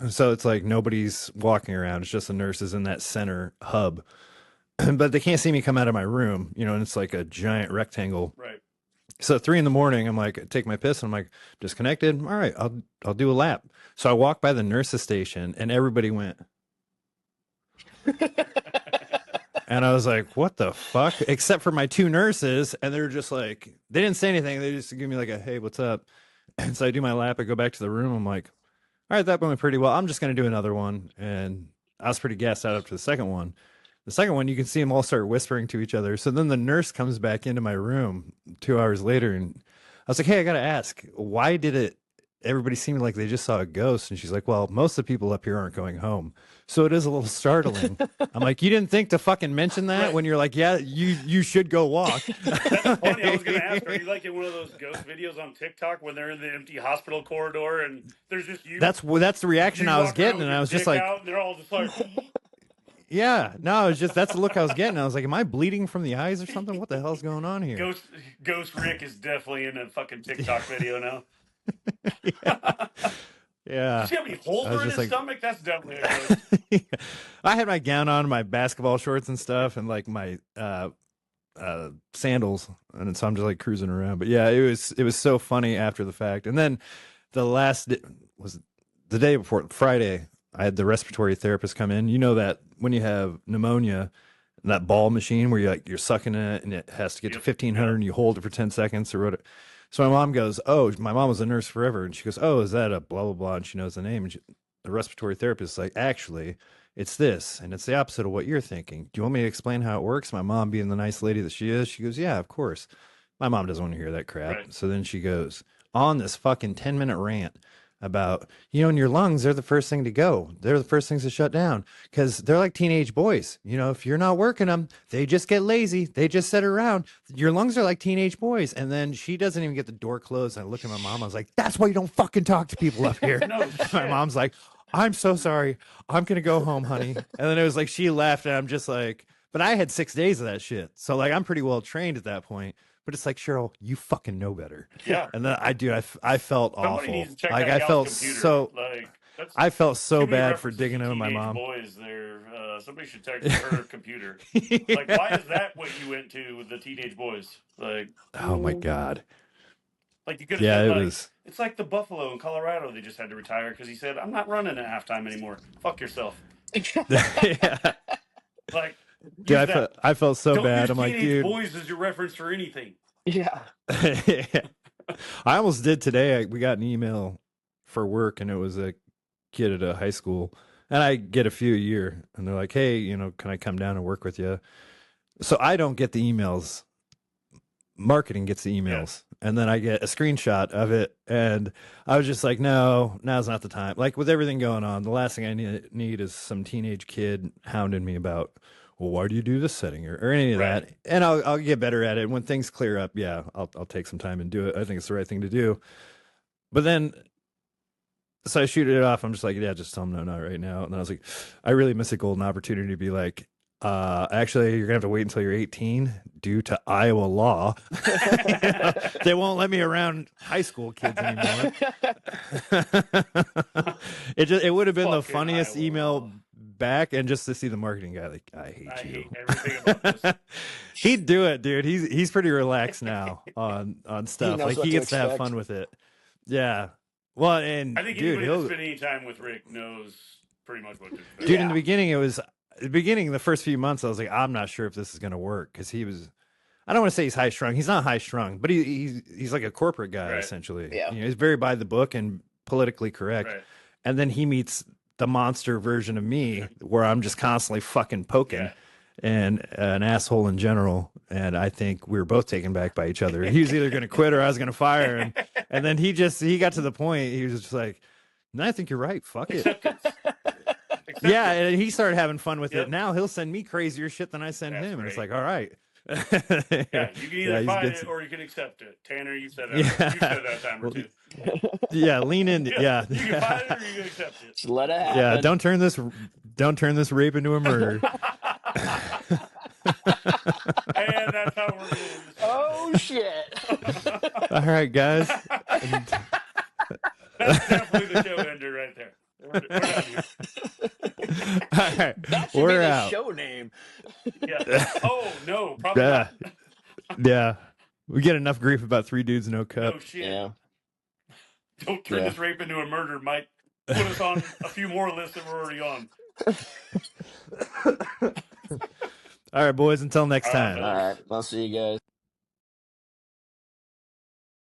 Speaker 1: So it's like nobody's walking around. It's just the nurses in that center hub. But they can't see me come out of my room, and it's like a giant rectangle.
Speaker 3: Right.
Speaker 1: So at 3 in the morning, I'm like, I take my piss, and I'm like, disconnected. All right, I'll do a lap. So I walk by the nurses station, and everybody went. And I was like, what the fuck? Except for my 2 nurses, and they were just like, they didn't say anything. They just give me like a, hey, what's up? And so I do my lap. I go back to the room. I'm like, all right, that went pretty well. I'm just going to do another one. And I was pretty gassed out after the second one. The second one, you can see them all start whispering to each other. So then the nurse comes back into my room 2 hours later, and I was like, "Hey, I got to ask, why did it? Everybody seemed like they just saw a ghost." And she's like, "Well, most of the people up here aren't going home, so it is a little startling." I'm like, "You didn't think to fucking mention that
Speaker 3: Right.
Speaker 1: when you're like, yeah, you should go walk."
Speaker 3: That's funny. I was going to ask, are you like in one of those ghost videos on TikTok when they're in the empty hospital corridor and there's just you?
Speaker 1: That's the reaction
Speaker 3: You
Speaker 1: I was
Speaker 3: walk around
Speaker 1: getting,
Speaker 3: with
Speaker 1: and
Speaker 3: your
Speaker 1: I was just
Speaker 3: dick
Speaker 1: like,
Speaker 3: out, and they're all just like,
Speaker 1: "Yeah, no, it was just that's the look I was getting." I was like, "Am I bleeding from the eyes or something? What the hell's going on here?"
Speaker 3: Ghost Rick is definitely in a fucking TikTok video now.
Speaker 1: Yeah.
Speaker 3: You see how many holes
Speaker 1: I
Speaker 3: are
Speaker 1: was
Speaker 3: in
Speaker 1: just
Speaker 3: his
Speaker 1: like,
Speaker 3: stomach? That's definitely a ghost.
Speaker 1: I had my gown on, my basketball shorts and stuff, and like my sandals, and so I'm just like cruising around. But yeah, it was so funny after the fact. And then the last was the day before Friday. I had the respiratory therapist come in. You know that when you have pneumonia, that ball machine where you're sucking it and it has to get to 1500 and you hold it for 10 seconds or whatever. So my mom goes, "Oh, my mom was a nurse forever," and she goes, "Oh, is that a blah blah blah?" And she knows the name. And the respiratory therapist is like, "Actually, it's this, and it's the opposite of what you're thinking. Do you want me to explain how it works?" My mom, being the nice lady that she is, she goes, "Yeah, of course." My mom doesn't want to hear that crap.
Speaker 3: Right.
Speaker 1: So then she goes on this fucking 10-minute rant about, in your lungs, they're the first thing to go. They're the first things to shut down because they're like teenage boys. If you're not working them, they just get lazy. They just sit around. Your lungs are like teenage boys. And then she doesn't even get the door closed. I look at my mom. I was like, "That's why you don't fucking talk to people up here."
Speaker 3: No
Speaker 1: My mom's like, "I'm so sorry. I'm going to go home, honey." And then it was like she left, and I'm just like, but I had 6 days of that shit. So like I'm pretty well trained at that point. But it's like, Cheryl, you fucking know better.
Speaker 3: Yeah.
Speaker 1: And then I felt
Speaker 3: Somebody
Speaker 1: awful.
Speaker 3: needs to check
Speaker 1: Like
Speaker 3: that
Speaker 1: I
Speaker 3: gal's
Speaker 1: felt
Speaker 3: computer.
Speaker 1: so
Speaker 3: Like, that's
Speaker 1: I felt so
Speaker 3: too many
Speaker 1: bad for
Speaker 3: references
Speaker 1: digging
Speaker 3: to
Speaker 1: into my
Speaker 3: teenage
Speaker 1: mom.
Speaker 3: boys there. Somebody should check her computer. Like, why is that what you went to with the teenage boys? Like,
Speaker 1: Oh my god.
Speaker 3: like you could have
Speaker 1: Yeah,
Speaker 3: said,
Speaker 1: it
Speaker 3: like,
Speaker 1: was.
Speaker 3: it's like the Buffalo in Colorado. They just had to retire because he said, "I'm not running at halftime anymore. Fuck yourself."
Speaker 1: Yeah.
Speaker 3: Like,
Speaker 1: Dude,
Speaker 3: use that.
Speaker 1: I felt so
Speaker 3: Don't
Speaker 1: bad.
Speaker 3: use
Speaker 1: I'm like,
Speaker 3: teenage
Speaker 1: dude.
Speaker 3: boys as your reference for anything.
Speaker 2: Yeah.
Speaker 1: I almost did today. We got an email for work, and it was a kid at a high school, and I get a few a year, and they're like, "Hey, can I come down and work with you?" So I don't get the emails. Marketing gets the emails, and then I get a screenshot of it, and I was just like, "No, now's not the time." Like with everything going on, the last thing I need is some teenage kid hounding me about, "Well, why do you do this setting or any of
Speaker 3: Right.
Speaker 1: that?" And I'll get better at it when things clear up. Yeah, I'll take some time and do it. I think it's the right thing to do. But then, so I shoot it off. I'm just like, "Yeah, just tell them no, not right now." And then I was like, I really miss a golden opportunity to be like, actually, you're gonna have to wait until you're 18 due to Iowa law." They won't let me around high school kids anymore. It would have been the
Speaker 3: Fucking
Speaker 1: funniest
Speaker 3: Iowa
Speaker 1: email
Speaker 3: law.
Speaker 1: back, and just to see the marketing guy, like, "I hate
Speaker 3: I
Speaker 1: you."
Speaker 3: hate everything about this.
Speaker 1: He'd do it, dude. He's pretty relaxed now on stuff.
Speaker 2: knows
Speaker 1: Like
Speaker 2: what
Speaker 1: he
Speaker 2: to
Speaker 1: gets to have
Speaker 2: expect.
Speaker 1: fun with it. Yeah. Well, and
Speaker 3: I think
Speaker 1: dude,
Speaker 3: anybody that's
Speaker 1: he'll
Speaker 3: spent any time with Rick knows pretty much what to expect.
Speaker 1: dude. In
Speaker 2: Yeah.
Speaker 1: the beginning, it was the beginning. The first few months, I was like, I'm not sure if this is gonna work because he was. I don't want to say he's high strung. He's not high strung, but he's like a corporate guy
Speaker 3: Right.
Speaker 1: essentially.
Speaker 2: Yeah.
Speaker 1: He's very by the book and politically correct.
Speaker 3: Right.
Speaker 1: And then he meets the monster version of me, where I'm just constantly fucking poking.
Speaker 3: Yeah.
Speaker 1: And an asshole in general. And I think we were both taken back by each other. He was either going to quit or I was going to fire him. And then he got to the point, he was just like, "No, I think you're right. Fuck it."
Speaker 3: Acceptance.
Speaker 1: Yeah. And he started having fun with
Speaker 3: Yep.
Speaker 1: it. Now he'll send me crazier shit than I send
Speaker 3: That's
Speaker 1: him. And it's
Speaker 3: great.
Speaker 1: like, all right.
Speaker 3: Yeah, you can either
Speaker 1: he's
Speaker 3: fight
Speaker 1: good.
Speaker 3: it or you can accept it. Tanner, you said that.
Speaker 1: Yeah.
Speaker 3: You said that a time or
Speaker 1: Well,
Speaker 3: two.
Speaker 1: Yeah. Lean in. Yeah.
Speaker 3: You can fight it or you can accept it.
Speaker 2: Just let it happen.
Speaker 1: Yeah. Don't turn this rape into a murder.
Speaker 3: And that's how we're doing this.
Speaker 2: Oh shit.
Speaker 1: All right, guys.
Speaker 3: That's definitely the show ender right there. We're done here.
Speaker 1: All right.
Speaker 2: That should
Speaker 1: We're
Speaker 2: be the
Speaker 1: out.
Speaker 2: show name.
Speaker 3: Yeah. Oh no, probably
Speaker 1: Yeah.
Speaker 3: not.
Speaker 1: Yeah. We get enough grief about 3 dudes, no cup.
Speaker 3: No shit.
Speaker 2: Yeah.
Speaker 3: Don't turn
Speaker 2: Yeah.
Speaker 3: this rape into a murder. Might put us on a few more lists that we're already on.
Speaker 1: All right, boys. Until next
Speaker 3: All right,
Speaker 1: time.
Speaker 2: All right. I'll see you guys.